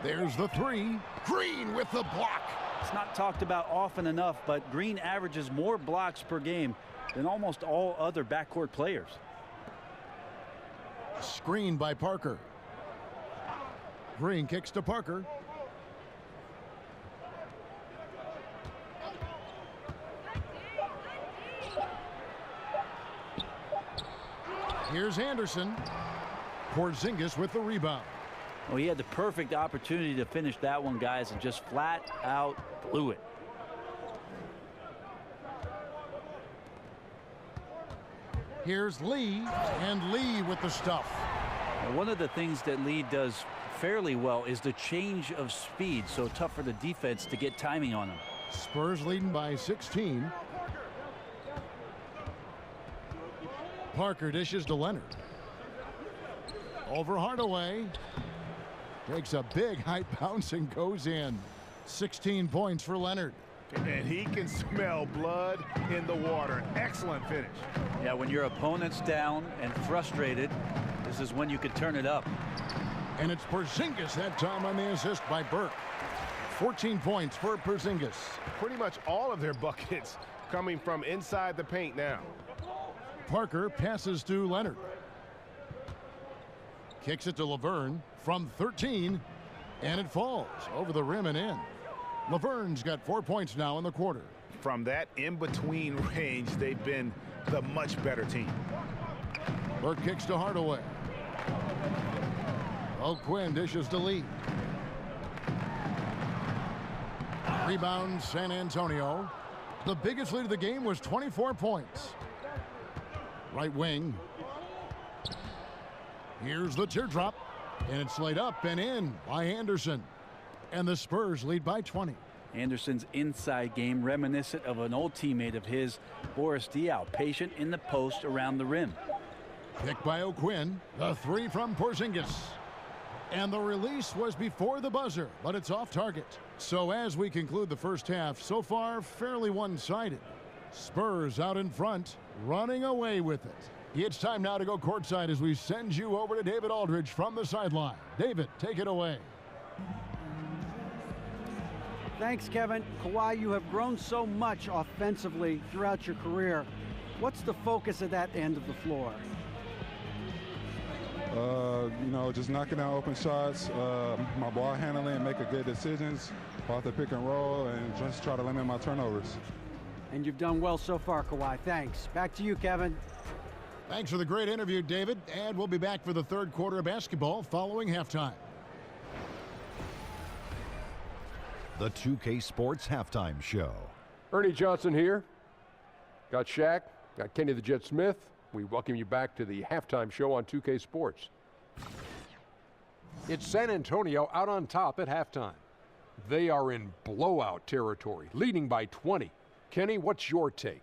There's the three. Green with the block. It's not talked about often enough, but Green averages more blocks per game than almost all other backcourt players. Screen by Parker. Green kicks to Parker. Here's Anderson. Porzingis with the rebound. Well, he had the perfect opportunity to finish that one, guys, and just flat out blew it. Here's Lee, and Lee with the stuff. Now, one of the things that Lee does fairly well is the change of speed, so tough for the defense to get timing on him. Spurs leading by 16. Parker dishes to Leonard. Over Hardaway. Takes a big height bounce and goes in. 16 points for Leonard. And he can smell blood in the water. Excellent finish. Yeah, when your opponent's down and frustrated, this is when you could turn it up. And it's Porzingis that time on the assist by Burke. 14 points for Porzingis. Pretty much all of their buckets coming from inside the paint now. Parker passes to Leonard. Kicks it to Laverne from 13, and it falls over the rim and in. Laverne's got 4 points now in the quarter. From that in-between range, they've been the much better team. Burke kicks to Hardaway. O'Quinn dishes to Lee. Rebound San Antonio. The biggest lead of the game was 24 points. Right wing. Here's the teardrop, and it's laid up and in by Anderson. And the Spurs lead by 20. Anderson's inside game reminiscent of an old teammate of his, Boris Diaw, patient in the post around the rim. Picked by O'Quinn. The three from Porzingis. And the release was before the buzzer, but it's off target. So as we conclude the first half, so far fairly one-sided. Spurs out in front, running away with it. It's time now to go courtside as we send you over to David Aldridge from the sideline. David, take it away. Thanks, Kevin. Kawhi, you have grown so much offensively throughout your career. What's the focus of that end of the floor? Just knocking down open shots, my ball handling, making good decisions off the pick and roll, and just try to limit my turnovers. And you've done well so far, Kawhi. Thanks. Back to you, Kevin. Thanks for the great interview, David. And we'll be back for the third quarter of basketball following halftime. The 2K Sports Halftime Show. Ernie Johnson here. Got Shaq, got Kenny the Jet Smith. We welcome you back to the halftime show on 2K Sports. It's San Antonio out on top at halftime. They are in blowout territory, leading by 20. Kenny, what's your take?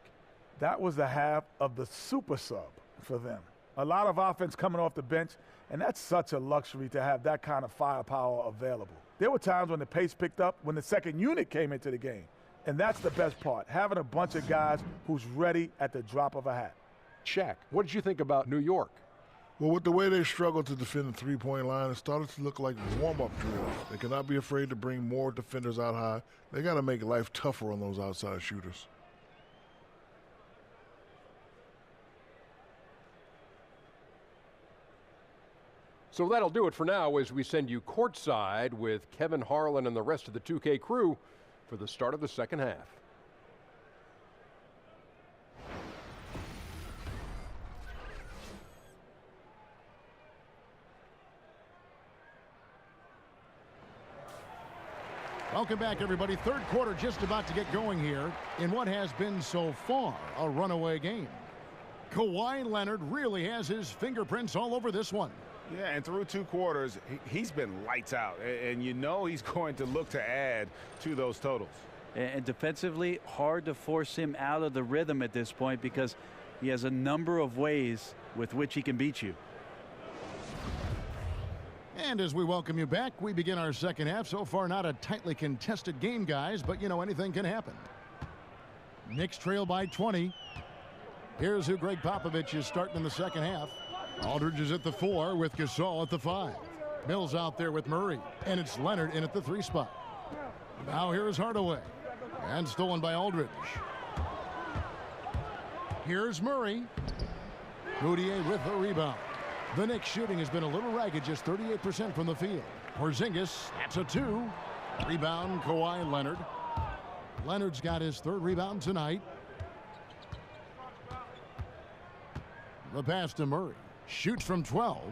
That was the half of the super sub for them. A lot of offense coming off the bench, and that's such a luxury to have that kind of firepower available. There were times when the pace picked up when the second unit came into the game, and that's the best part, having a bunch of guys who's ready at the drop of a hat. Shaq, what did you think about New York? Well, with the way they struggled to defend the three-point line, it started to look like warm-up drills. They cannot be afraid to bring more defenders out high. They got to make life tougher on those outside shooters. So that'll do it for now as we send you courtside with Kevin Harlan and the rest of the 2K crew for the start of the second half. Welcome back, everybody. Third quarter just about to get going here in what has been so far a runaway game. Kawhi Leonard really has his fingerprints all over this one. Yeah, and through 2 quarters, he's been lights out. And you know he's going to look to add to those totals. And defensively, hard to force him out of the rhythm at this point because he has a number of ways with which he can beat you. And as we welcome you back, we begin our second half. So far, not a tightly contested game, guys, but you know anything can happen. Knicks trail by 20. Here's who Greg Popovich is starting in the second half. Aldridge is at the 4 with Gasol at the 5. Mills out there with Murray, and it's Leonard in at the 3 spot. Now here's Hardaway, and stolen by Aldridge. Here's Murray. Goudier with the rebound. The Knicks shooting has been a little ragged, just 38% from the field. Porzingis, that's a 2. Rebound, Kawhi Leonard. Leonard's got his 3rd rebound tonight. The pass to Murray. Shoots from 12.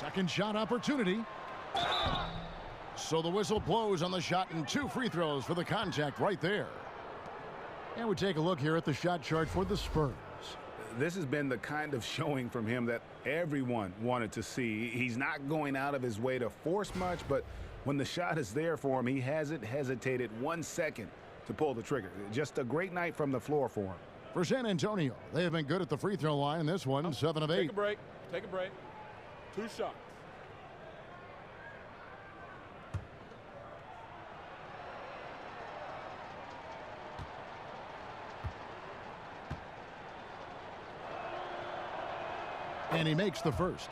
Second shot opportunity. So the whistle blows on the shot and 2 free throws for the contact right there. And we take a look here at the shot chart for the Spurs. This has been the kind of showing from him that everyone wanted to see. He's not going out of his way to force much, but when the shot is there for him, he hasn't hesitated 1 second to pull the trigger. Just a great night from the floor for him. For San Antonio, they have been good at the free throw line in this one, 7 of 8. Take a break. Take a break. 2 shots. And he makes the first.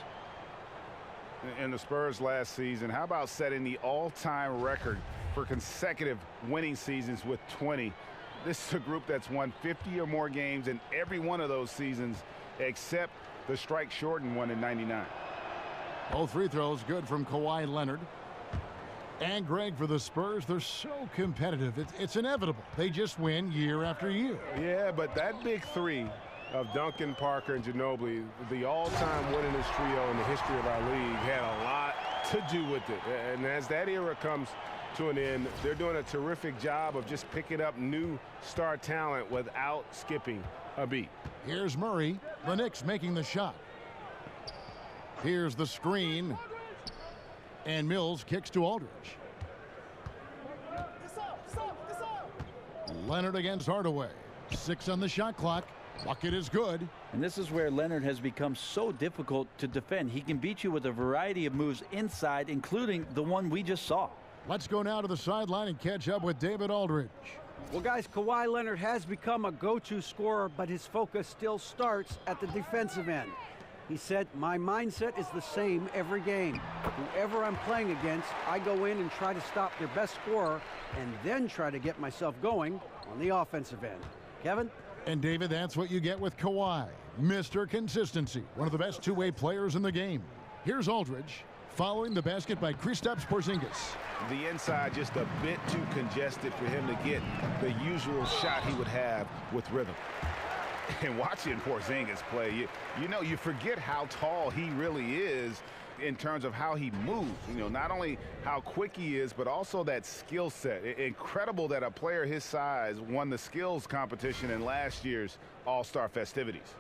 In the Spurs last season, how about setting the all-time record for consecutive winning seasons with 20? This is a group that's won 50 or more games in every one of those seasons except the strike-shortened one in '99. Both free throws good from Kawhi Leonard. And Greg, for the Spurs, they're so competitive. It's inevitable. They just win year after year. Yeah, but that big 3 of Duncan, Parker, and Ginobili, the all-time winningest trio in the history of our league, had a lot to do with it. And as that era comes to an end, they're doing a terrific job of just picking up new star talent without skipping a beat. Here's Murray. The Knicks making the shot. Here's the screen. And Mills kicks to Aldridge. Leonard against Hardaway. 6 on the shot clock. Bucket is good. And this is where Leonard has become so difficult to defend. He can beat you with a variety of moves inside, including the one we just saw. Let's go now to the sideline and catch up with David Aldridge. Well, guys, Kawhi Leonard has become a go-to scorer, but his focus still starts at the defensive end. He said, my mindset is the same every game. Whoever I'm playing against, I go in and try to stop their best scorer and then try to get myself going on the offensive end. Kevin? And David, that's what you get with Kawhi. Mr. Consistency, one of the best two-way players in the game. Here's Aldridge, following the basket by Kristaps Porzingis. The inside just a bit too congested for him to get the usual shot he would have with rhythm. And watching Porzingis play, you know, you forget how tall he really is in terms of how he moves. You know, not only how quick he is, but also that skill set. Incredible that a player his size won the skills competition in last year's All-Star festivities.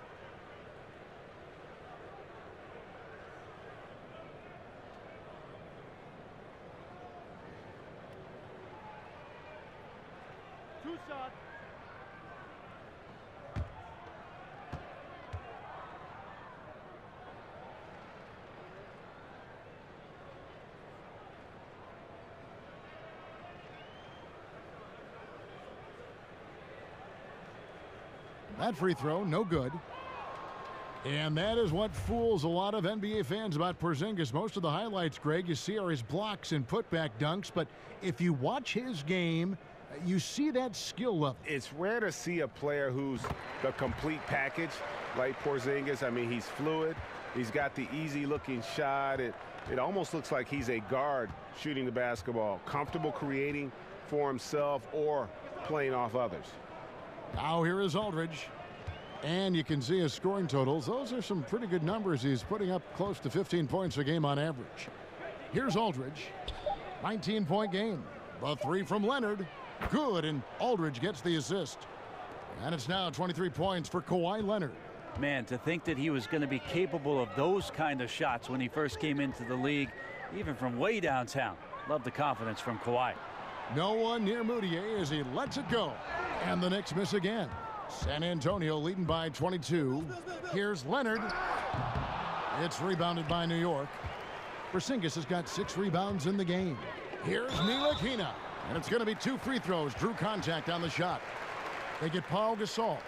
Two shots. That free throw, no good. And that is what fools a lot of NBA fans about Porzingis. Most of the highlights, Greg, you see are his blocks and putback dunks. But if you watch his game, you see that skill level. It's rare to see a player who's the complete package like Porzingis. I mean, he's fluid. He's got the easy-looking shot. It almost looks like he's a guard shooting the basketball, comfortable creating for himself or playing off others. Now here is Aldridge. And you can see his scoring totals. Those are some pretty good numbers. He's putting up close to 15 points a game on average. Here's Aldridge. 19-point game. The three from Leonard. Good, and Aldridge gets the assist. And it's now 23 points for Kawhi Leonard. Man, to think that he was going to be capable of those kind of shots when he first came into the league, even from way downtown. Love the confidence from Kawhi. No one near Moutier as he lets it go. And the Knicks miss again. San Antonio leading by 22. Here's Leonard. It's rebounded by New York. Porzingis has got 6 rebounds in the game. Here's Ntilikina. And it's going to be 2 free throws. Drew contact on the shot. They get Paul Gasol.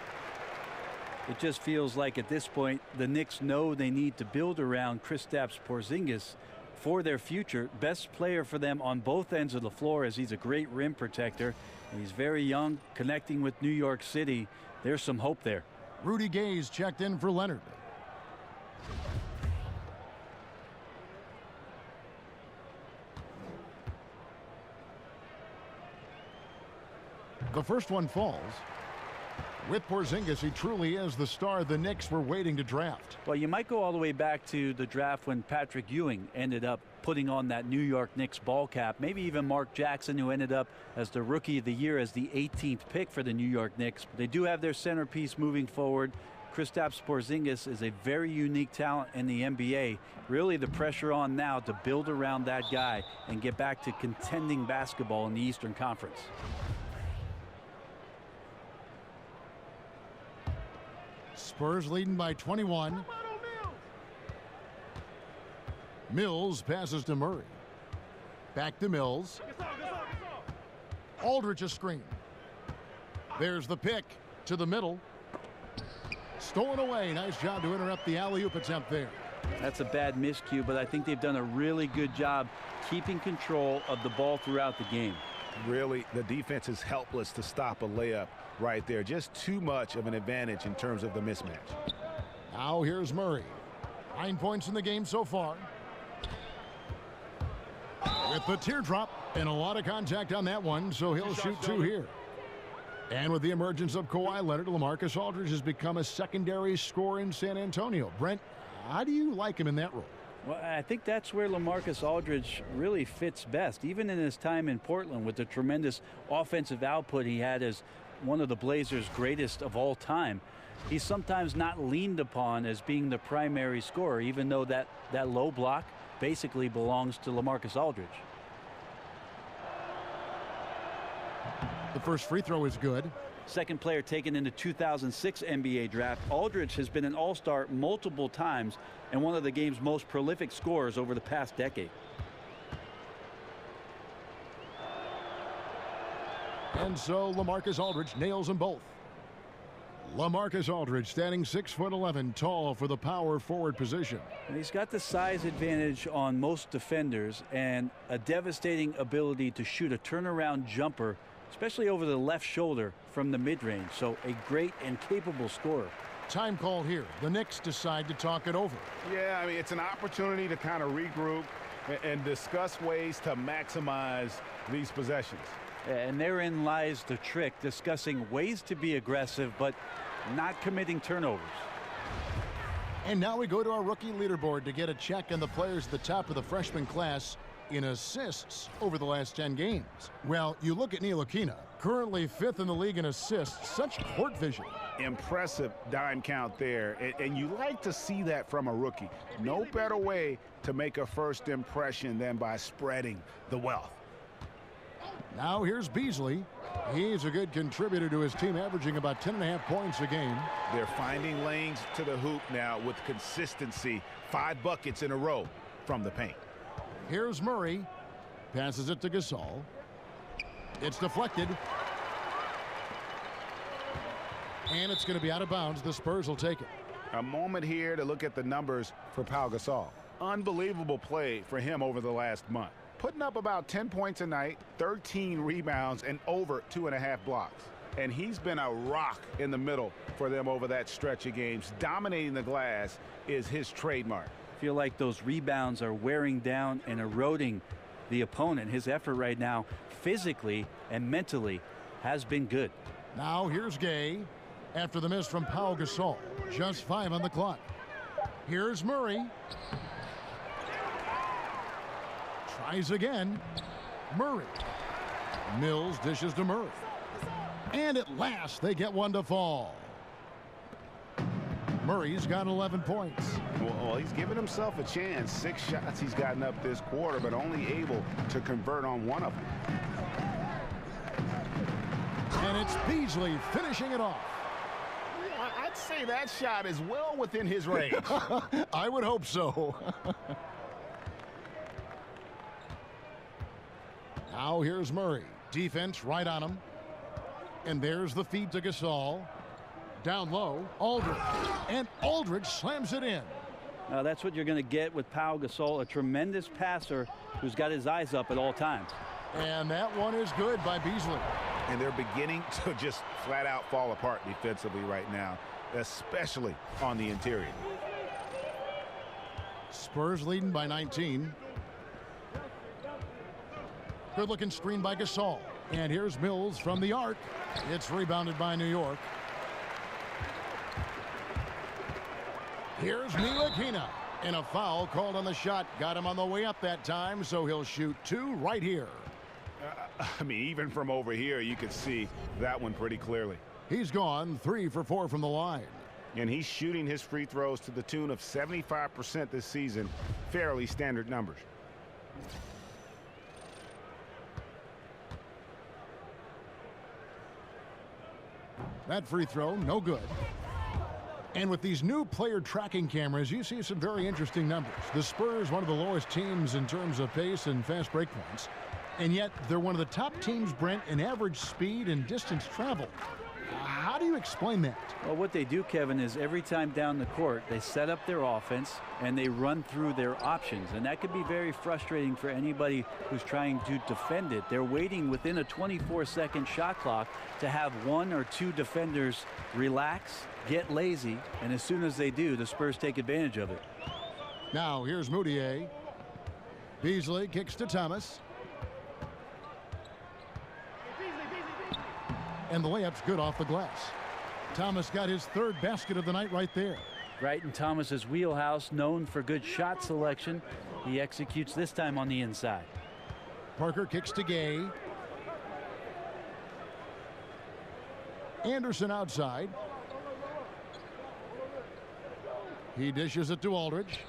It just feels like at this point the Knicks know they need to build around Kristaps Porzingis for their future. Best player for them on both ends of the floor, as he's a great rim protector. He's very young, connecting with New York City. There's some hope there. Rudy Gay's checked in for Leonard. The first one falls. With Porzingis, he truly is the star the Knicks were waiting to draft. Well, you might go all the way back to the draft when Patrick Ewing ended up putting on that New York Knicks ball cap. Maybe even Mark Jackson, who ended up as the Rookie of the Year as the 18th pick for the New York Knicks. But they do have their centerpiece moving forward. Kristaps Porzingis is a very unique talent in the NBA. Really the pressure on now to build around that guy and get back to contending basketball in the Eastern Conference. Spurs leading by 21. Mills passes to Murray. Back to Mills. Aldridge a screen. There's the pick to the middle. Stolen away. Nice job to interrupt the alley-oop attempt there. That's a bad miscue, but I think they've done a really good job keeping control of the ball throughout the game. Really, the defense is helpless to stop a layup right there. Just too much of an advantage in terms of the mismatch. Now here's Murray. 9 points in the game so far. With the teardrop and a lot of contact on that one, so he'll shoot 2 here. And with the emergence of Kawhi Leonard, LaMarcus Aldridge has become a secondary scorer in San Antonio. Brent, how do you like him in that role? Well, I think that's where LaMarcus Aldridge really fits best, even in his time in Portland with the tremendous offensive output he had as one of the Blazers' greatest of all time. He's sometimes not leaned upon as being the primary scorer, even though that low block basically belongs to LaMarcus Aldridge. The first free throw is good. Second player taken in the 2006 NBA draft. Aldridge has been an all-star multiple times and one of the game's most prolific scorers over the past decade. And so LaMarcus Aldridge nails them both. LaMarcus Aldridge standing 6'11", tall for the power forward position. And he's got the size advantage on most defenders and a devastating ability to shoot a turnaround jumper, especially over the left shoulder from the mid-range. So a great and capable scorer. Time call here. The Knicks decide to talk it over. Yeah, I mean, it's an opportunity to kind of regroup and discuss ways to maximize these possessions. And therein lies the trick, discussing ways to be aggressive but not committing turnovers. And now we go to our rookie leaderboard to get a check on the players at the top of the freshman class in assists over the last 10 games. Well, you look at Ntilikina, currently 5th in the league in assists. Such court vision. Impressive dime count there, and you like to see that from a rookie. No better way to make a first impression than by spreading the wealth. Now here's Beasley. He's a good contributor to his team, averaging about 10.5 points a game. They're finding lanes to the hoop now with consistency. 5 buckets in a row from the paint. Here's Murray. Passes it to Gasol. It's deflected. And it's going to be out of bounds. The Spurs will take it. A moment here to look at the numbers for Pau Gasol. Unbelievable play for him over the last month. Putting up about 10 points a night, 13 rebounds, and over 2.5 blocks. and he's been a rock in the middle for them over that stretch of games. Dominating the glass is his trademark. I feel like those rebounds are wearing down and eroding the opponent. His effort right now, physically and mentally, has been good. Now here's Gay after the miss from Pau Gasol. Just 5 on the clock. Here's Murray. Tries again. Murray. Mills dishes to Murray. And at last they get one to fall. Murray's got 11 points. Well, he's given himself a chance. 6 shots he's gotten up this quarter, but only able to convert on 1 of them. And it's Beasley finishing it off. I'd say that shot is well within his range. I would hope so. Now here's Murray. Defense right on him. And there's the feed to Gasol. Down low, Aldridge. And Aldridge slams it in. That's what you're going to get with Pau Gasol, a tremendous passer who's got his eyes up at all times. And that one is good by Beasley. And they're beginning to just flat out fall apart defensively right now, especially on the interior. Spurs leading by 19. Good looking screen by Gasol. And here's Mills from the arc. It's rebounded by New York. Here's Ntilikina. And a foul called on the shot. Got him on the way up that time, so he'll shoot 2 right here. I mean, even from over here, you could see that one pretty clearly. He's gone 3 for 4 from the line. And he's shooting his free throws to the tune of 75% this season. Fairly standard numbers. That free throw, no good. And with these new player tracking cameras, you see some very interesting numbers. The Spurs, one of the lowest teams in terms of pace and fast break points. And yet, they're one of the top teams, Brent, in average speed and distance traveled. How do you explain that? Well, what they do, Kevin, is every time down the court, they set up their offense and they run through their options. And that could be very frustrating for anybody who's trying to defend it. They're waiting within a 24-second shot clock to have 1 or 2 defenders relax, get lazy, and as soon as they do, the Spurs take advantage of it. Now, here's Moutier. Beasley kicks to Thomas. And the layup's good off the glass. Thomas got his 3rd basket of the night right there. Right in Thomas's wheelhouse, known for good shot selection. He executes this time on the inside. Parker kicks to Gay. Anderson outside. He dishes it to Aldridge.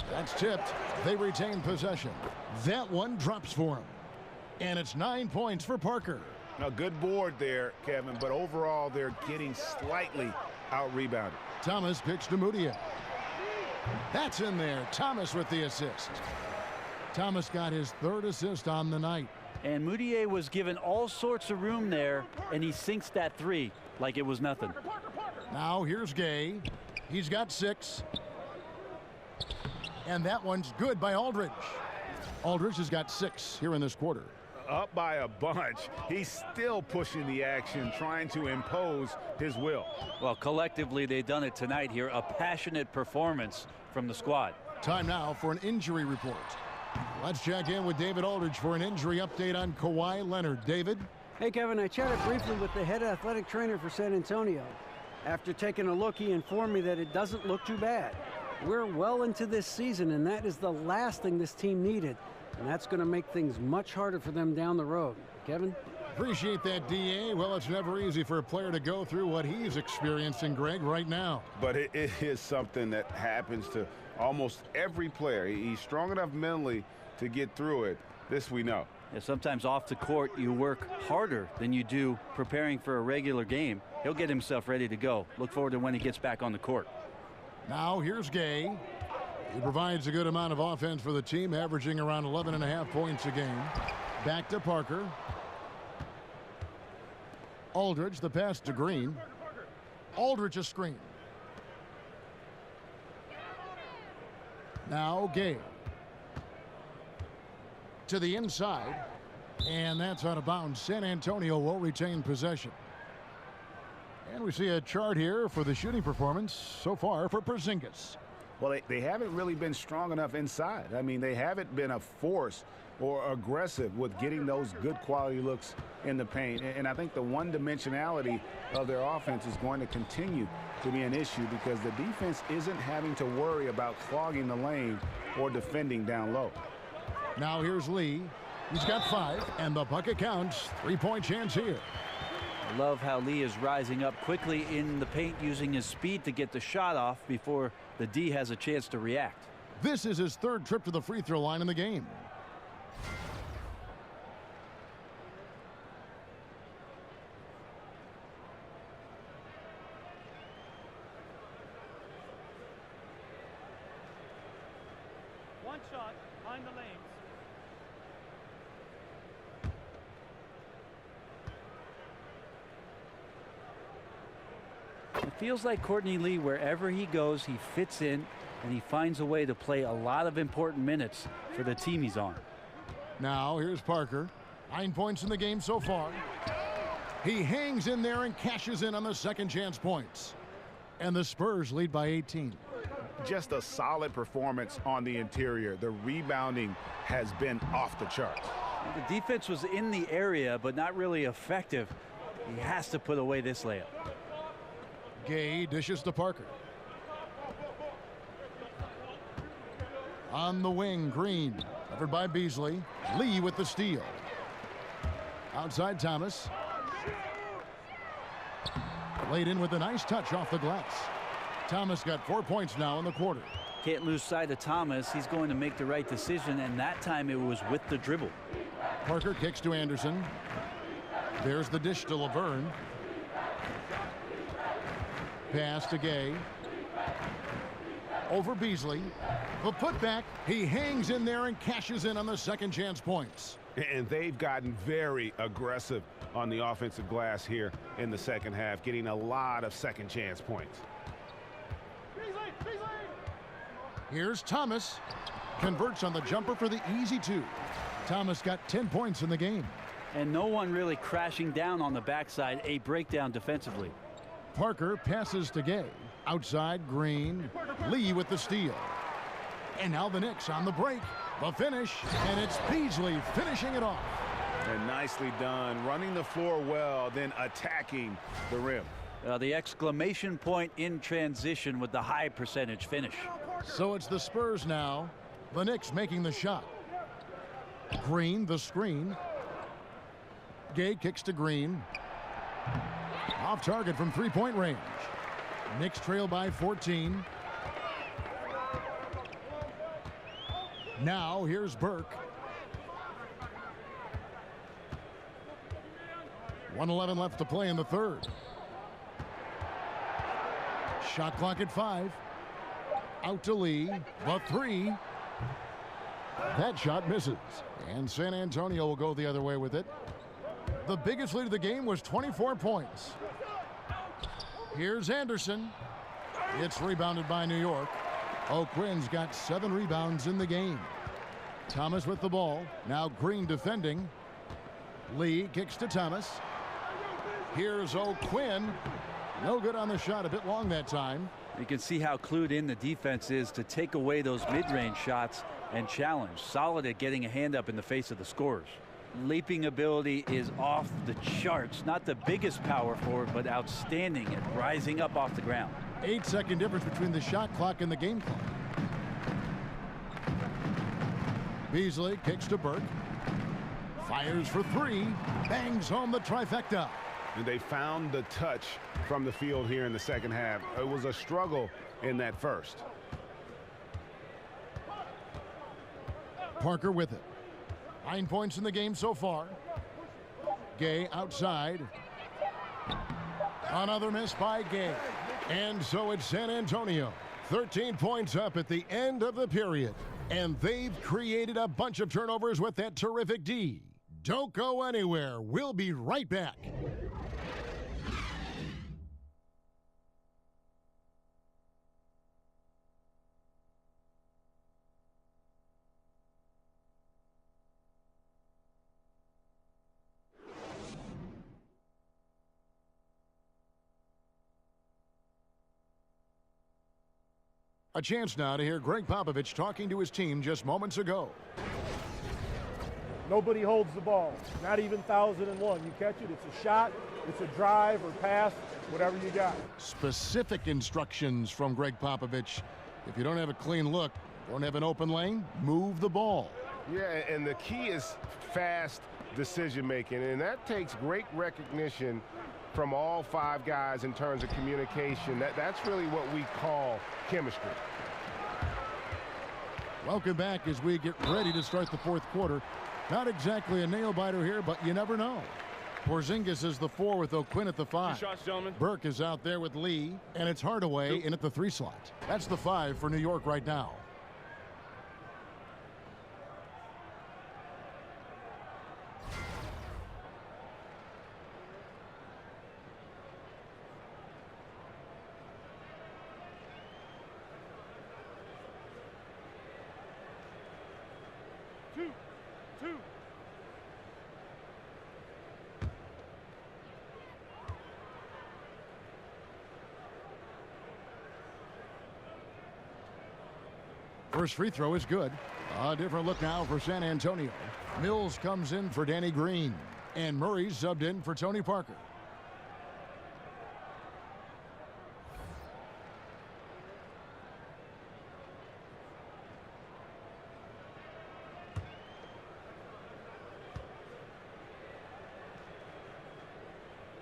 That's tipped. They retain possession. That one drops for him. And it's 9 points for Parker. A good board there, Kevin, but overall they're getting slightly out-rebounded. Thomas picks to Moutier. That's in there. Thomas with the assist. Thomas got his 3rd assist on the night. And Moutier was given all sorts of room there, and he sinks that 3 like it was nothing. Now here's Gay. He's got 6. And that one's good by Aldridge. Aldridge has got 6 here in this quarter. Up by a bunch. He's still pushing the action, trying to impose his will. Well, collectively, they've done it tonight here. A passionate performance from the squad. Time now for an injury report. Let's check in with David Aldridge for an injury update on Kawhi Leonard. David? Hey, Kevin, I chatted briefly with the head athletic trainer for San Antonio. After taking a look, he informed me that it doesn't look too bad. We're well into this season, and that is the last thing this team needed. And that's going to make things much harder for them down the road. Kevin? Appreciate that, D.A. Well, it's never easy for a player to go through what he's experiencing, Greg, right now. But it is something that happens to almost every player. He's strong enough mentally to get through it. This we know. Yeah, sometimes off the court, you work harder than you do preparing for a regular game. He'll get himself ready to go. Look forward to when he gets back on the court. Now here's Gay. He provides a good amount of offense for the team, averaging around 11.5 points a game. Back to Parker. Aldridge, the pass to Green. Aldridge a screen. Now Gay. To the inside. And that's out of bounds. San Antonio will retain possession. And we see a chart here for the shooting performance so far for Porzingis. Well, they haven't really been strong enough inside. I mean, they haven't been a force or aggressive with getting those good quality looks in the paint. And I think the one-dimensionality of their offense is going to continue to be an issue because the defense isn't having to worry about clogging the lane or defending down low. Now here's Lee. He's got 5, and the bucket counts. 3-point chance here. I love how Lee is rising up quickly in the paint, using his speed to get the shot off before the D has a chance to react. This is his 3rd trip to the free throw line in the game. One shot behind the lanes. It feels like Courtney Lee, wherever he goes, he fits in and he finds a way to play a lot of important minutes for the team he's on. Now here's Parker. 9 points in the game so far. He hangs in there and cashes in on the second chance points. And the Spurs lead by 18. Just a solid performance on the interior. The rebounding has been off the charts. The defense was in the area, but not really effective. He has to put away this layup. Gay dishes to Parker. On the wing, Green. Covered by Beasley. Lee with the steal. Outside Thomas. Laid in with a nice touch off the glass. Thomas got 4 points now in the quarter. Can't lose sight of Thomas. He's going to make the right decision, and that time it was with the dribble. Parker kicks to Anderson. There's the dish to Laverne. Pass to Gay. Over Beasley. The putback. He hangs in there and cashes in on the second chance points. And they've gotten very aggressive on the offensive glass here in the second half, getting a lot of second chance points. Here's Thomas. Converts on the jumper for the easy 2. Thomas got 10 points in the game. And no one really crashing down on the backside. A breakdown defensively. Parker passes to Gay. Outside, Green. Lee with the steal. And now the Knicks on the break. The finish, and it's Beasley finishing it off. And nicely done, running the floor well, then attacking the rim. The exclamation point in transition with the high percentage finish. So it's the Spurs now. The Knicks making the shot. Green, the screen. Gay kicks to Green. Off target from 3-point range. Knicks trail by 14. Now here's Burke. 1:11 left to play in the third. Shot clock at 5. Out to Lee. The 3. That shot misses. And San Antonio will go the other way with it. The biggest lead of the game was 24 points. Here's Anderson. It's rebounded by New York. O'Quinn's got 7 rebounds in the game. Thomas with the ball. Now Green defending. Lee kicks to Thomas. Here's O'Quinn. No good on the shot. A bit long that time. You can see how clued in the defense is to take away those mid-range shots and challenge. Solid at getting a hand up in the face of the scorers. Leaping ability is off the charts. Not the biggest power forward, but outstanding at rising up off the ground. 8-second difference between the shot clock and the game clock. Beasley kicks to Burke. Fires for 3. Bangs home the trifecta. And they found the touch from the field here in the second half. It was a struggle in that first. Parker with it. 9 points in the game so far. Gay outside. Another miss by Gay. And so it's San Antonio. 13 points up at the end of the period. And they've created a bunch of turnovers with that terrific D. Don't go anywhere. We'll be right back. A chance now to hear Greg Popovich talking to his team just moments ago. Nobody holds the ball, not even 1001. You catch it, it's a shot, it's a drive or pass, whatever you got. Specific instructions from Greg Popovich. If you don't have a clean look, don't have an open lane, move the ball. Yeah, and the key is fast decision making, and that takes great recognition from all 5 guys in terms of communication. That's really what we call chemistry. Welcome back as we get ready to start the fourth quarter. Not exactly a nail-biter here, but you never know. Porzingis is the 4 with O'Quinn at the 5. 2 shots, gentlemen. Burke is out there with Lee, and it's Hardaway in at the 3 slot. That's the 5 for New York right now. Two. First free throw is good. A different look now for San Antonio. Mills comes in for Danny Green, and Murray's subbed in for Tony Parker.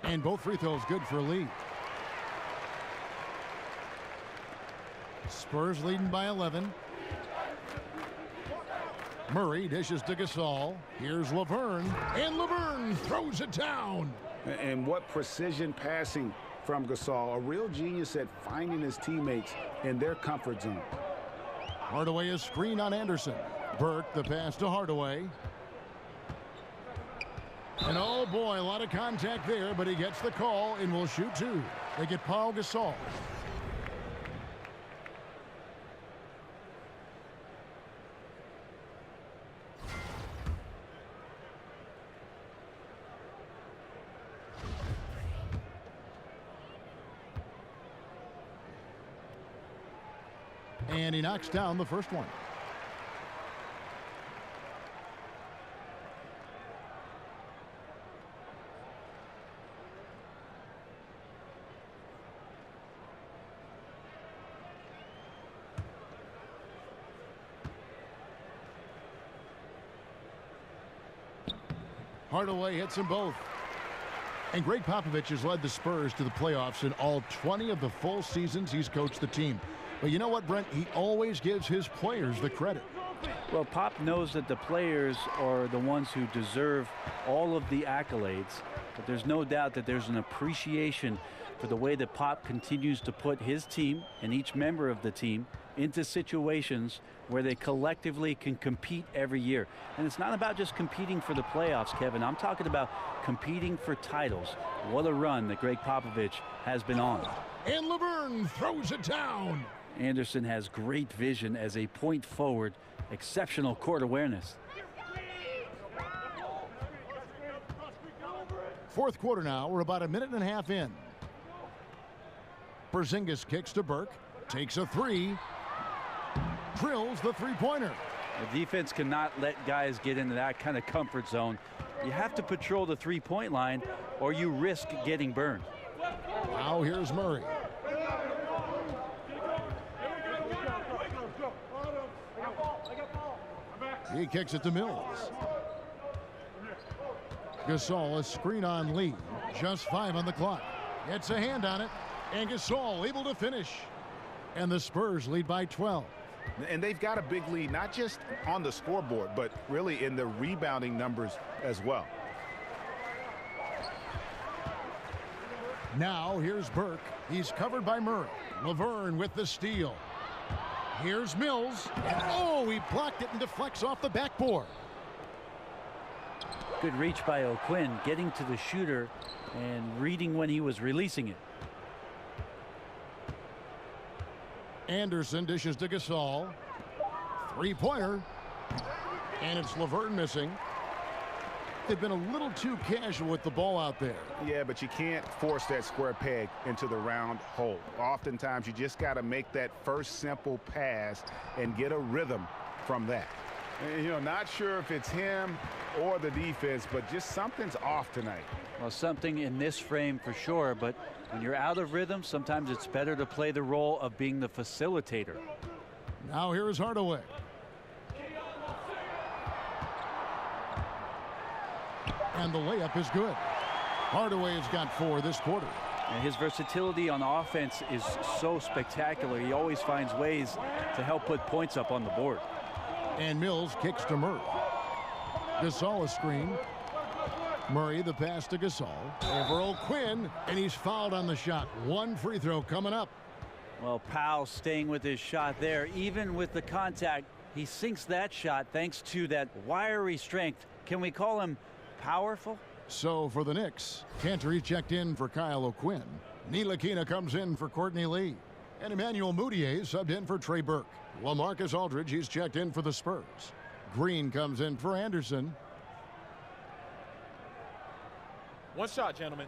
And both free throws good for Lee. Spurs leading by 11. Murray dishes to Gasol. Here's Laverne, and Laverne throws it down. And what precision passing from Gasol. A real genius at finding his teammates in their comfort zone. Hardaway is screen on Anderson. Burke the pass to Hardaway. And oh boy, a lot of contact there, but he gets the call and will shoot 2. They get Paul Gasol. And he knocks down the first one. Hardaway hits them both. And Greg Popovich has led the Spurs to the playoffs in all 20 of the full seasons he's coached the team. But you know what, Brent? He always gives his players the credit. Well, Pop knows that the players are the ones who deserve all of the accolades. But there's no doubt that there's an appreciation for the way that Pop continues to put his team and each member of the team into situations where they collectively can compete every year. And it's not about just competing for the playoffs, Kevin. I'm talking about competing for titles. What a run that Greg Popovich has been on. And Laverne throws it down. Anderson has great vision as a point forward, exceptional court awareness. Fourth quarter now, we're about a minute and a half in. Porzingis kicks to Burke, takes a 3, drills the three-pointer. The defense cannot let guys get into that kind of comfort zone. You have to patrol the three-point line or you risk getting burned. Now here's Murray. He kicks it to Mills. Gasol, a screen on Lee. Just 5 on the clock. Gets a hand on it. And Gasol able to finish. And the Spurs lead by 12. And they've got a big lead, not just on the scoreboard, but really in the rebounding numbers as well. Now here's Burke. He's covered by Murray. Laverne with the steal. Here's Mills. And oh, he blocked it and deflects off the backboard. Good reach by O'Quinn, getting to the shooter and reading when he was releasing it. Anderson dishes to Gasol. Three-pointer. And it's Laverne missing. They've been a little too casual with the ball out there. Yeah, but you can't force that square peg into the round hole. Oftentimes, you just got to make that first simple pass and get a rhythm from that. And, you know, not sure if it's him or the defense, but just something's off tonight. Well, something in this frame for sure, but when you're out of rhythm, sometimes it's better to play the role of being the facilitator. Now here is Hardaway. And the layup is good. Hardaway has got 4 this quarter. And his versatility on offense is so spectacular. He always finds ways to help put points up on the board. And Mills kicks to Murray. Gasol a screen. Murray the pass to Gasol. Over O'Quinn, and he's fouled on the shot. 1 free throw coming up. Well, Powell staying with his shot there. Even with the contact, he sinks that shot thanks to that wiry strength. Can we call him powerful? So for the Knicks, Cantor checked in for Kyle O'Quinn. Ntilikina comes in for Courtney Lee. And Emmanuel Mudiay subbed in for Trey Burke. LaMarcus Aldridge, he's checked in for the Spurs. Green comes in for Anderson. 1 shot, gentlemen.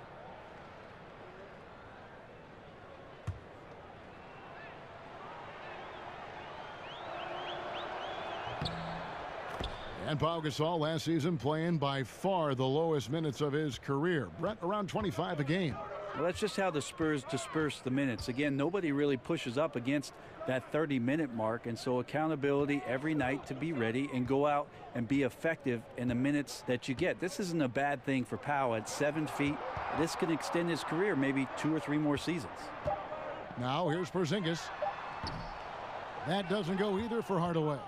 And Pau Gasol last season playing by far the lowest minutes of his career. Brett, around 25 a game. Well, that's just how the Spurs disperse the minutes. Again, nobody really pushes up against that 30-minute mark, and so accountability every night to be ready and go out and be effective in the minutes that you get. This isn't a bad thing for Powell at 7 feet. This can extend his career maybe 2 or 3 more seasons. Now here's Porzingis. That doesn't go either for Hardaway.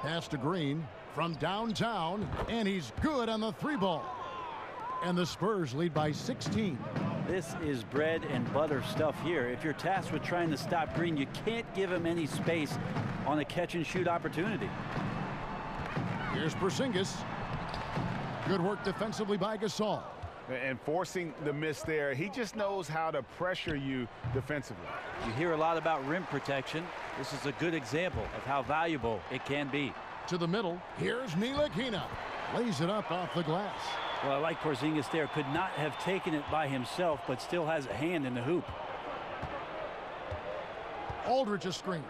Pass to Green from downtown, and he's good on the 3-ball. And the Spurs lead by 16. This is bread and butter stuff here. If you're tasked with trying to stop Green, you can't give him any space on a catch-and-shoot opportunity. Here's Porzingis. Good work defensively by Gasol. And forcing the miss there, he just knows how to pressure you defensively. You hear a lot about rim protection. This is a good example of how valuable it can be. To the middle, here's Ntilikina. Lays it up off the glass. Well, I like Porzingis there. Could not have taken it by himself, but still has a hand in the hoop. Aldridge a screen.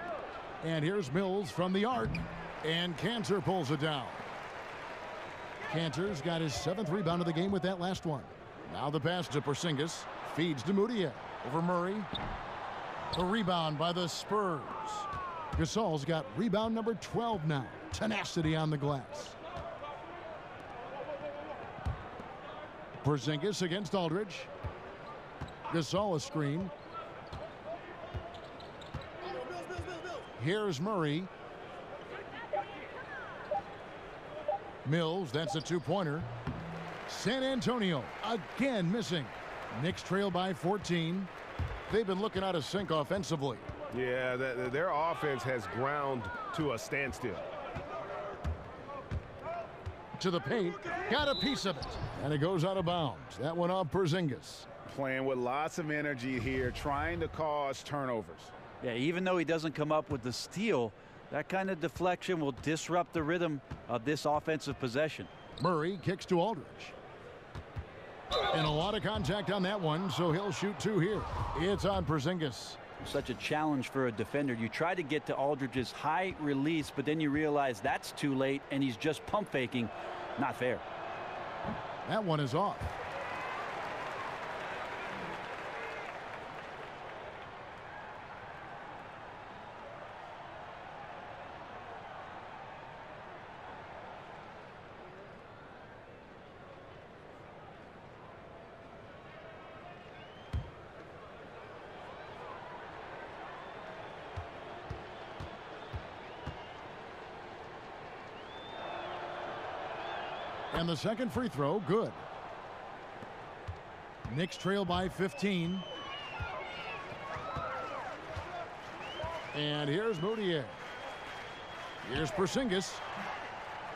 And here's Mills from the arc. And Cantor pulls it down. Cantor's got his 7th rebound of the game with that last one. Now the pass to Porzingis. Feeds to Mudiay. Over Murray. A rebound by the Spurs. Gasol's got rebound number 12 now. Tenacity on the glass. Porzingis against Aldridge. Gasol a screen. Here's Murray. Mills, that's a 2-pointer. San Antonio again missing. Knicks trail by 14. They've been looking out of sync offensively. Yeah, their offense has ground to a standstill. To the paint, got a piece of it, and it goes out of bounds. That one off Porzingis. Playing with lots of energy here, trying to cause turnovers. Yeah, even though he doesn't come up with the steal, that kind of deflection will disrupt the rhythm of this offensive possession. Murray kicks to Aldridge. And a lot of contact on that one, so he'll shoot 2 here. It's on Porzingis. Such a challenge for a defender. You try to get to Aldridge's high release, but then you realize that's too late, and he's just pump faking. Not fair. That one is off. And the second free throw, good. Knicks trail by 15. And here's Mudiay. Here's Porzingis.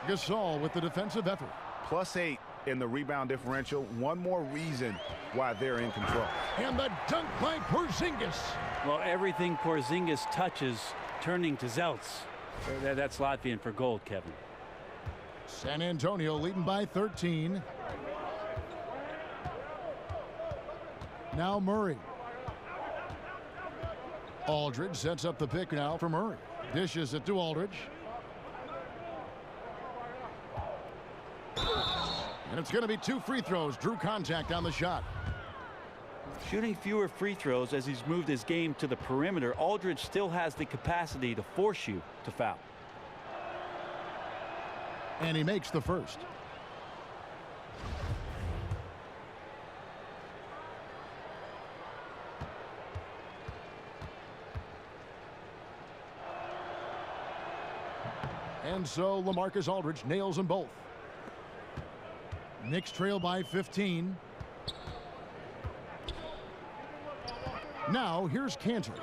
Gasol with the defensive effort. +8 in the rebound differential. One more reason why they're in control. And the dunk by Porzingis. Well, everything Porzingis touches turning to Zelts. That's Latvian for gold, Kevin. San Antonio leading by 13. Now Murray. Aldridge sets up the pick now for Murray. Dishes it to Aldridge. And it's going to be 2 free throws. Drew contact on the shot. Shooting fewer free throws as he's moved his game to the perimeter, Aldridge still has the capacity to force you to foul. And he makes the first. And so LaMarcus Aldridge nails them both. Knicks trail by 15. Now here's Cantor.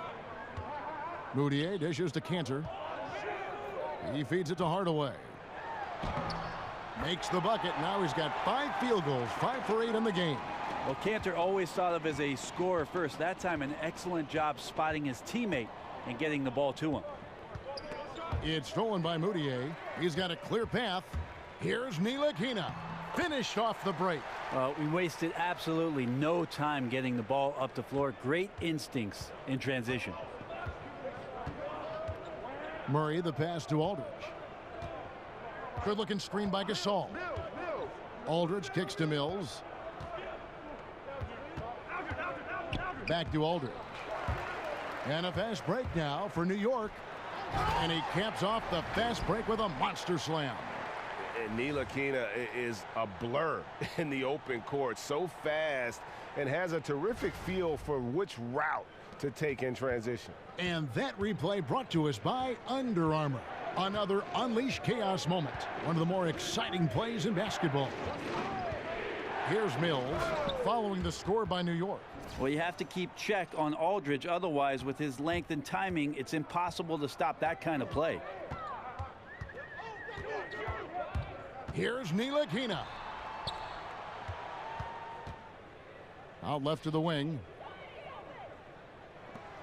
Moutier dishes to Cantor. He feeds it to Hardaway. Makes the bucket. Now he's got 5 field goals, 5 for 8 in the game. Well, Cantor always thought of as a scorer first. That time an excellent job spotting his teammate and getting the ball to him. It's stolen by Moutier. He's got a clear path. Here's Ntilikina. Finished off the break. We wasted absolutely no time getting the ball up the floor. Great instincts in transition. Murray, the pass to Aldridge. Good looking screen by Gasol. Aldridge kicks to Mills. Back to Aldridge. And a fast break now for New York. And he caps off the fast break with a monster slam. And Ntilikina is a blur in the open court. So fast and has a terrific feel for which route to take in transition. And that replay brought to us by Under Armour. Another Unleash Chaos moment. One of the more exciting plays in basketball. Here's Mills following the score by New York. Well, you have to keep check on Aldridge. Otherwise, with his length and timing, it's impossible to stop that kind of play. Here's Ntilikina. Out left to the wing.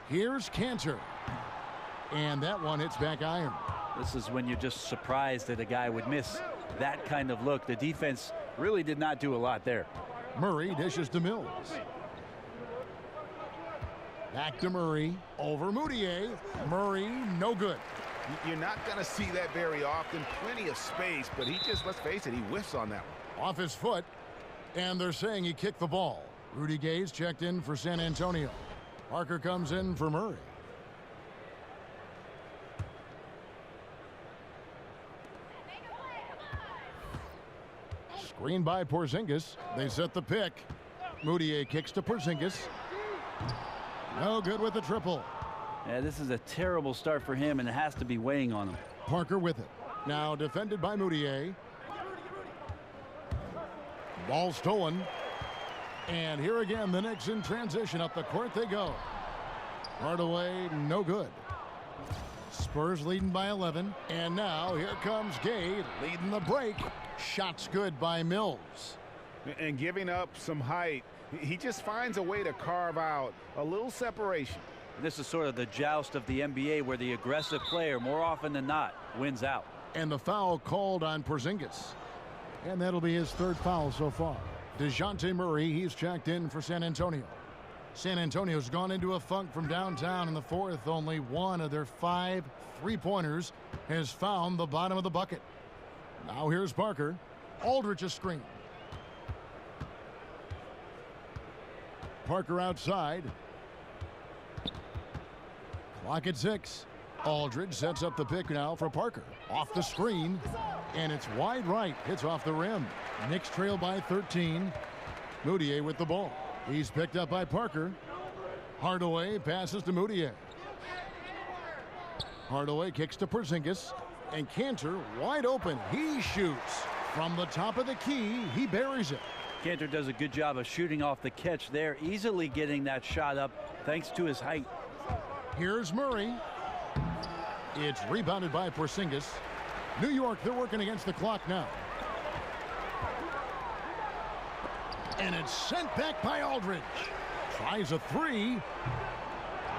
Here's Cantor. And that one hits back iron. This is when you're just surprised that a guy would miss that kind of look. The defense really did not do a lot there. Murray dishes to Mills. Back to Murray. Over Moutier. Murray, no good. You're not going to see that very often. Plenty of space, but he just, let's face it, he whiffs on that one. Off his foot, and they're saying he kicked the ball. Rudy Gay's checked in for San Antonio. Parker comes in for Murray. Screen by Porzingis. They set the pick. Moutier kicks to Porzingis. No good with the triple. Yeah, this is a terrible start for him, and it has to be weighing on him. Parker with it. Now defended by Moutier. Ball stolen. And here again, the Knicks in transition. Up the court they go. Hardaway, no good. Spurs leading by 11. And now here comes Gay leading the break. Shots good by Mills. And giving up some height, he just finds a way to carve out a little separation. This is sort of the joust of the NBA where the aggressive player, more often than not, wins out. And the foul called on Porzingis. And that'll be his 3rd foul so far. DeJounte Murray, he's checked in for San Antonio. San Antonio's gone into a funk from downtown in the 4th. Only one of their 5 3-pointers has found the bottom of the bucket. Now here's Parker. Aldridge a screen. Parker outside. Clock at 6. Aldridge sets up the pick now for Parker. Off the screen. And it's wide right. Hits off the rim. Knicks trail by 13. Moutier with the ball. He's picked up by Parker. Hardaway passes to Moutier. Hardaway kicks to Porzingis. And Cantor wide open. He shoots. From the top of the key, he buries it. Cantor does a good job of shooting off the catch there, easily getting that shot up thanks to his height. Here's Murray. It's rebounded by Porzingis. New York, they're working against the clock now. And it's sent back by Aldridge. Tries a 3,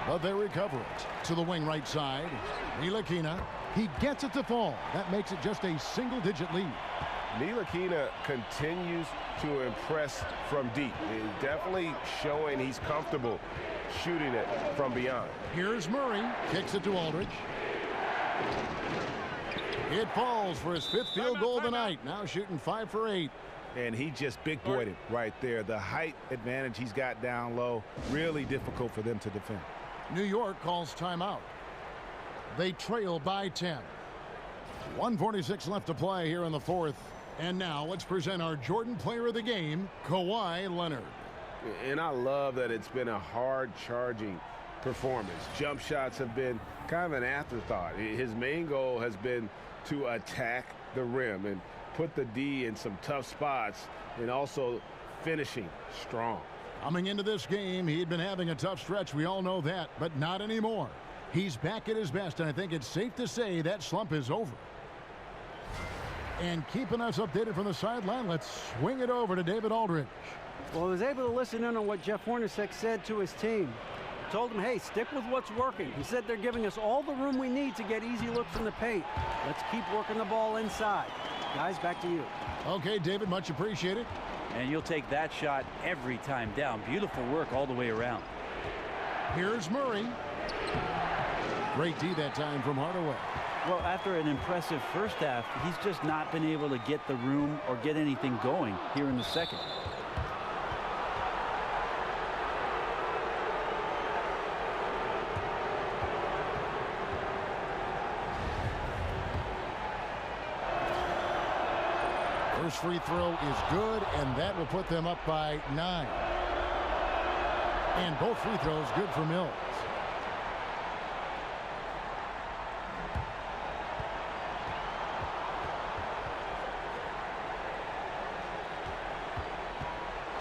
but they recover it. To the wing right side. Ntilikina He gets it to fall. That makes it just a single-digit lead. Ntilikina continues to impress from deep. He's definitely showing he's comfortable shooting it from beyond. Here's Murray. Kicks it to Aldridge. It falls for his 5th field goal tonight. Now shooting 5 for 8. And he just big-boyed it right there. The height advantage he's got down low, really difficult for them to defend. New York calls timeout. They trail by 10. 1:46 left to play here in the 4th. And now let's present our Jordan Player of the Game, Kawhi Leonard. And I love that it's been a hard-charging performance. Jump shots have been kind of an afterthought. His main goal has been to attack the rim and put the D in some tough spots, and also finishing strong. Coming into this game, he'd been having a tough stretch. We all know that, but not anymore. He's back at his best, and I think it's safe to say that slump is over. And keeping us updated from the sideline, let's swing it over to David Aldridge. Well, I was able to listen in on what Jeff Hornacek said to his team. Told him, hey, stick with what's working. He said they're giving us all the room we need to get easy looks in the paint. Let's keep working the ball inside. Guys, back to you. Okay, David, much appreciated. And you'll take that shot every time down. Beautiful work all the way around. Here's Murray. Great D that time from Hardaway. Well, after an impressive first half, he's just not been able to get the room or get anything going here in the second. First free throw is good, and that will put them up by 9. And both free throws good for Mills.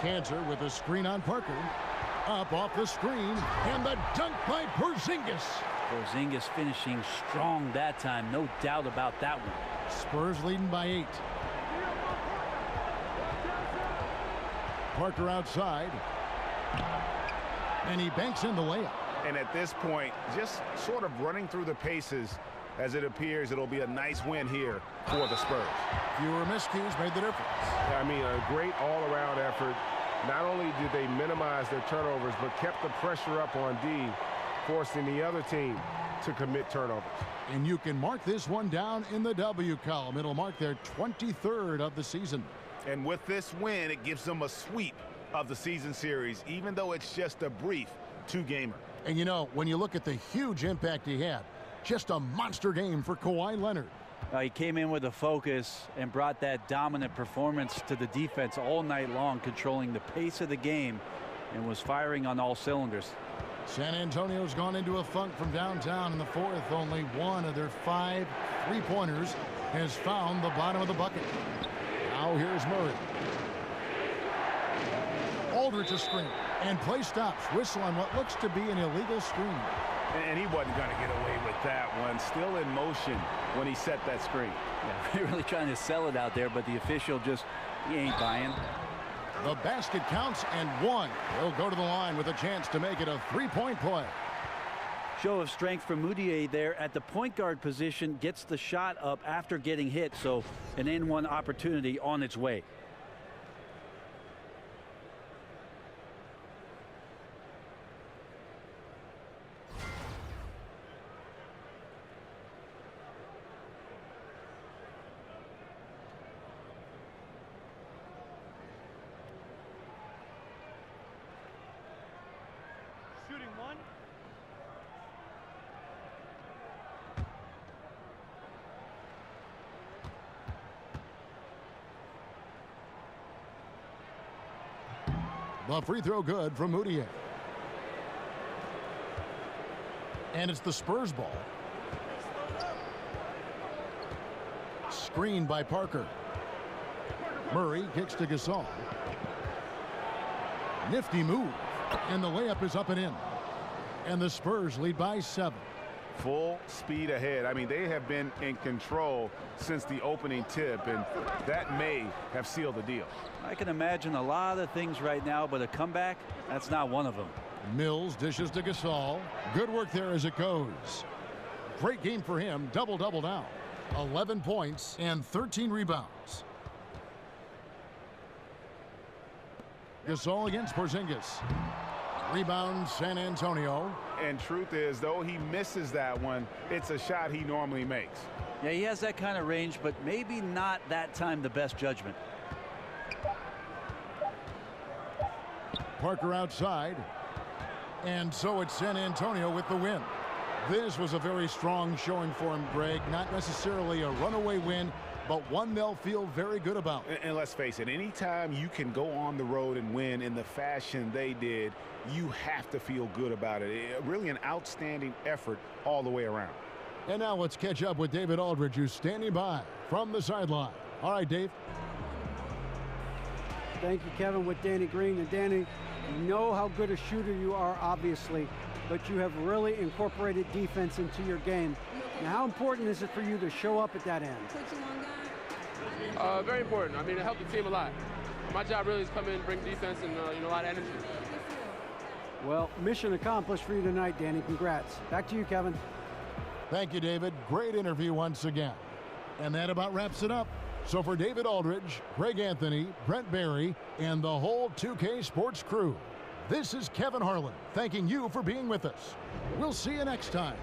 Cantor with a screen on Parker. Up off the screen, and the dunk by Porzingis. Porzingis finishing strong that time, no doubt about that one. Spurs leading by 8. Parker outside. And he banks in the layup. And at this point, just sort of running through the paces, as it appears it'll be a nice win here for the Spurs. Fewer miscues made the difference. I mean, a great all-around effort. Not only did they minimize their turnovers, but kept the pressure up on D, forcing the other team to commit turnovers. And you can mark this one down in the W column. It'll mark their 23rd of the season. And with this win, it gives them a sweep of the season series, even though it's just a brief 2-gamer. And you know, when you look at the huge impact he had, just a monster game for Kawhi Leonard. He came in with a focus and brought that dominant performance to the defense all night long, controlling the pace of the game and was firing on all cylinders. San Antonio's gone into a funk from downtown in the 4th. Only one of their 5 3-pointers has found the bottom of the bucket. Now here's Murray. Aldridge a screen, and play stops. Whistle on what looks to be an illegal screen. And he wasn't going to get away with that one. Still in motion when he set that screen. Yeah, they're really trying to sell it out there, but the official just, he ain't buying. The basket counts, and one. He'll go to the line with a chance to make it a 3-point play. Show of strength from Mudiay there at the point guard position, gets the shot up after getting hit, so an N1 opportunity on its way. Shooting one. The free throw good from Mudiay. And it's the Spurs ball. Screened by Parker. Murray kicks to Gasol. Nifty move. And the layup is up and in. And the Spurs lead by 7. Full speed ahead. I mean, they have been in control since the opening tip, and that may have sealed the deal. I can imagine a lot of things right now, but a comeback, that's not one of them. Mills dishes to Gasol. Good work there as it goes. Great game for him. Double-double now. 11 points and 13 rebounds. Gasol against Porzingis. Rebound, San Antonio. And truth is, though he misses that one, it's a shot he normally makes. Yeah, he has that kind of range, but maybe not that time the best judgment. Parker outside. And so it's San Antonio with the win. This was a very strong showing for him, Greg. Not necessarily a runaway win, but one they'll feel very good about. And let's face it, anytime you can go on the road and win in the fashion they did, you have to feel good about it. Really an outstanding effort all the way around. And now let's catch up with David Aldridge, who's standing by from the sideline. All right, Dave. Thank you, Kevin, with Danny Green. And Danny, you know how good a shooter you are, obviously, but you have really incorporated defense into your game. Now, how important is it for you to show up at that end? Very important. I mean, it helped the team a lot. My job really is come in, bring defense, and a lot of energy. Well, mission accomplished for you tonight, Danny. Congrats. Back to you, Kevin. Thank you, David. Great interview once again. And that about wraps it up. So for David Aldridge, Greg Anthony, Brent Barry, and the whole 2K Sports crew, this is Kevin Harlan thanking you for being with us. We'll see you next time.